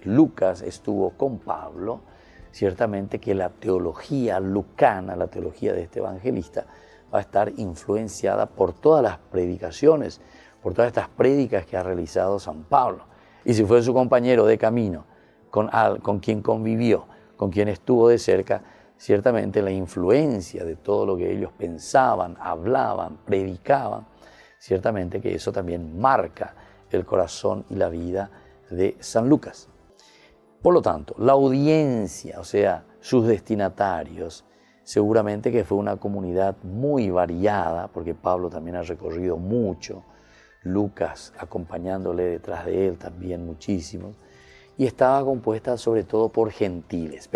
Lucas estuvo con Pablo, ciertamente que la teología lucana, la teología de este evangelista, va a estar influenciada por todas las predicaciones, por todas estas prédicas que ha realizado San Pablo. Y si fue su compañero de camino, con quien convivió, con quien estuvo de cerca, ciertamente la influencia de todo lo que ellos pensaban, hablaban, predicaban, ciertamente que eso también marca el corazón y la vida de San Lucas. Por lo tanto, la audiencia, o sea, sus destinatarios, seguramente que fue una comunidad muy variada, porque Pablo también ha recorrido mucho, Lucas acompañándole detrás de él también muchísimos, y estaba compuesta sobre todo por gentiles.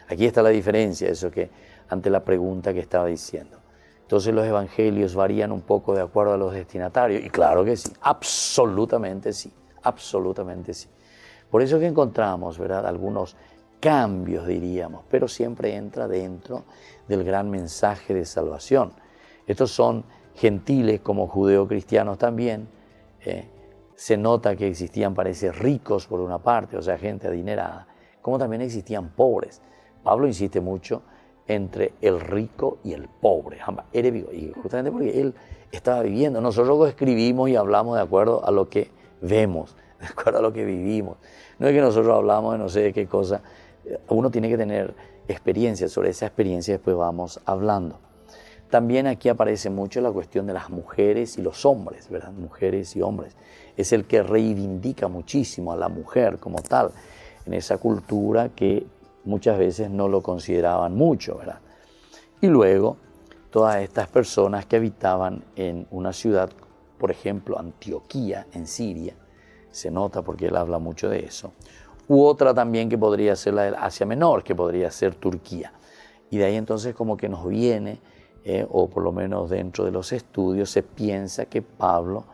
Aquí está la diferencia, eso que ante la pregunta que estaba diciendo. Entonces los evangelios varían un poco de acuerdo a los destinatarios, y claro que sí, absolutamente sí, absolutamente sí. Por eso que encontramos, ¿verdad?, algunos cambios, diríamos, pero siempre entra dentro del gran mensaje de salvación. Estos son gentiles como judeocristianos también. Se nota que existían, parece, ricos por una parte, o sea, gente adinerada, como también existían pobres. Pablo insiste mucho entre el rico y el pobre, y justamente porque él estaba viviendo. Nosotros escribimos y hablamos de acuerdo a lo que vemos, de acuerdo a lo que vivimos. No es que nosotros hablamos de no sé de qué cosa, uno tiene que tener experiencia, sobre esa experiencia después vamos hablando. También aquí aparece mucho la cuestión de las mujeres y los hombres, ¿verdad? Mujeres y hombres. Es el que reivindica muchísimo a la mujer como tal, en esa cultura que muchas veces no lo consideraban mucho, ¿verdad? Y luego, todas estas personas que habitaban en una ciudad, por ejemplo, Antioquía, en Siria, se nota porque él habla mucho de eso, u otra también que podría ser la del Asia Menor, que podría ser Turquía. Y de ahí entonces como que nos viene, o por lo menos dentro de los estudios, se piensa que Pablo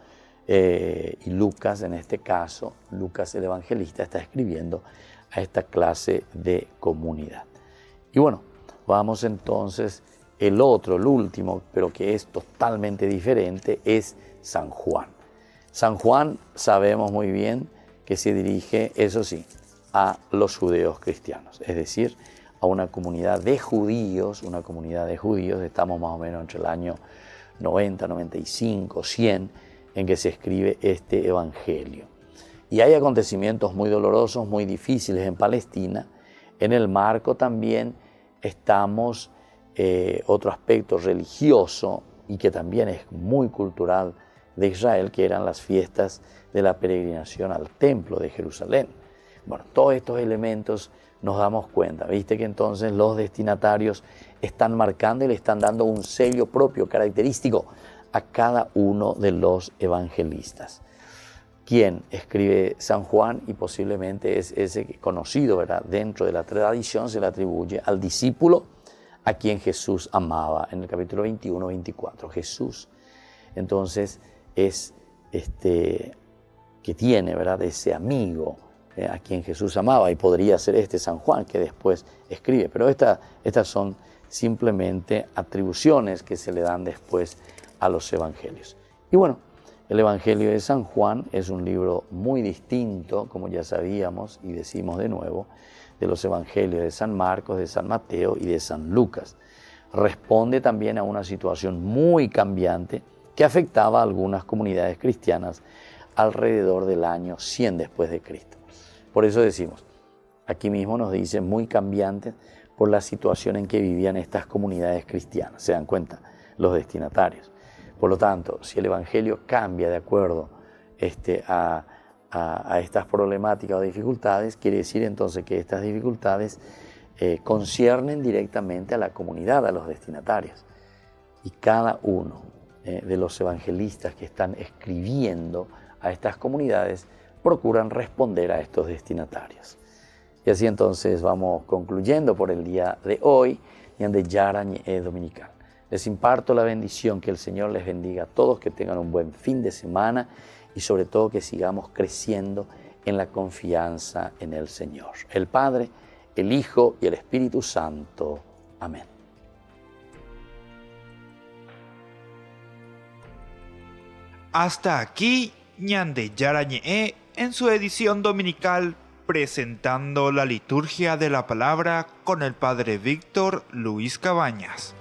y Lucas, en este caso, Lucas el evangelista, está escribiendo a esta clase de comunidad. Y bueno, vamos entonces, el último, pero que es totalmente diferente, es San Juan. San Juan sabemos muy bien que se dirige, eso sí, a los judeos cristianos, es decir, a una comunidad de judíos, estamos más o menos entre el año 90, 95, 100, en que se escribe este evangelio. Y hay acontecimientos muy dolorosos, muy difíciles en Palestina. En el marco también estamos otro aspecto religioso y que también es muy cultural de Israel, que eran las fiestas de la peregrinación al templo de Jerusalén. Bueno, todos estos elementos nos damos cuenta, viste que entonces los destinatarios están marcando y le están dando un sello propio, característico a cada uno de los evangelistas. Quien escribe San Juan, y posiblemente es ese conocido, ¿verdad?, dentro de la tradición se le atribuye al discípulo a quien Jesús amaba, en el capítulo 21, 24. Jesús, entonces, es que tiene, ¿verdad?, ese amigo a quien Jesús amaba, y podría ser San Juan que después escribe, pero estas son simplemente atribuciones que se le dan después a los evangelios. Y bueno, el Evangelio de San Juan es un libro muy distinto, como ya sabíamos y decimos de nuevo, de los evangelios de San Marcos, de San Mateo y de San Lucas. Responde también a una situación muy cambiante que afectaba a algunas comunidades cristianas alrededor del año 100 después de Cristo. Por eso decimos, aquí mismo nos dice muy cambiante por la situación en que vivían estas comunidades cristianas. Se dan cuenta los destinatarios. Por lo tanto, si el Evangelio cambia de acuerdo a estas problemáticas o dificultades, quiere decir entonces que estas dificultades conciernen directamente a la comunidad, a los destinatarios. Y cada uno de los evangelistas que están escribiendo a estas comunidades procuran responder a estos destinatarios. Y así entonces vamos concluyendo por el día de hoy, Ñande Yarañe Dominical. Les imparto la bendición, que el Señor les bendiga a todos, que tengan un buen fin de semana y sobre todo que sigamos creciendo en la confianza en el Señor. El Padre, el Hijo y el Espíritu Santo. Amén. Hasta aquí, Ñande Yarañe en su edición dominical presentando la liturgia de la palabra con el Padre Víctor Luis Cabañas.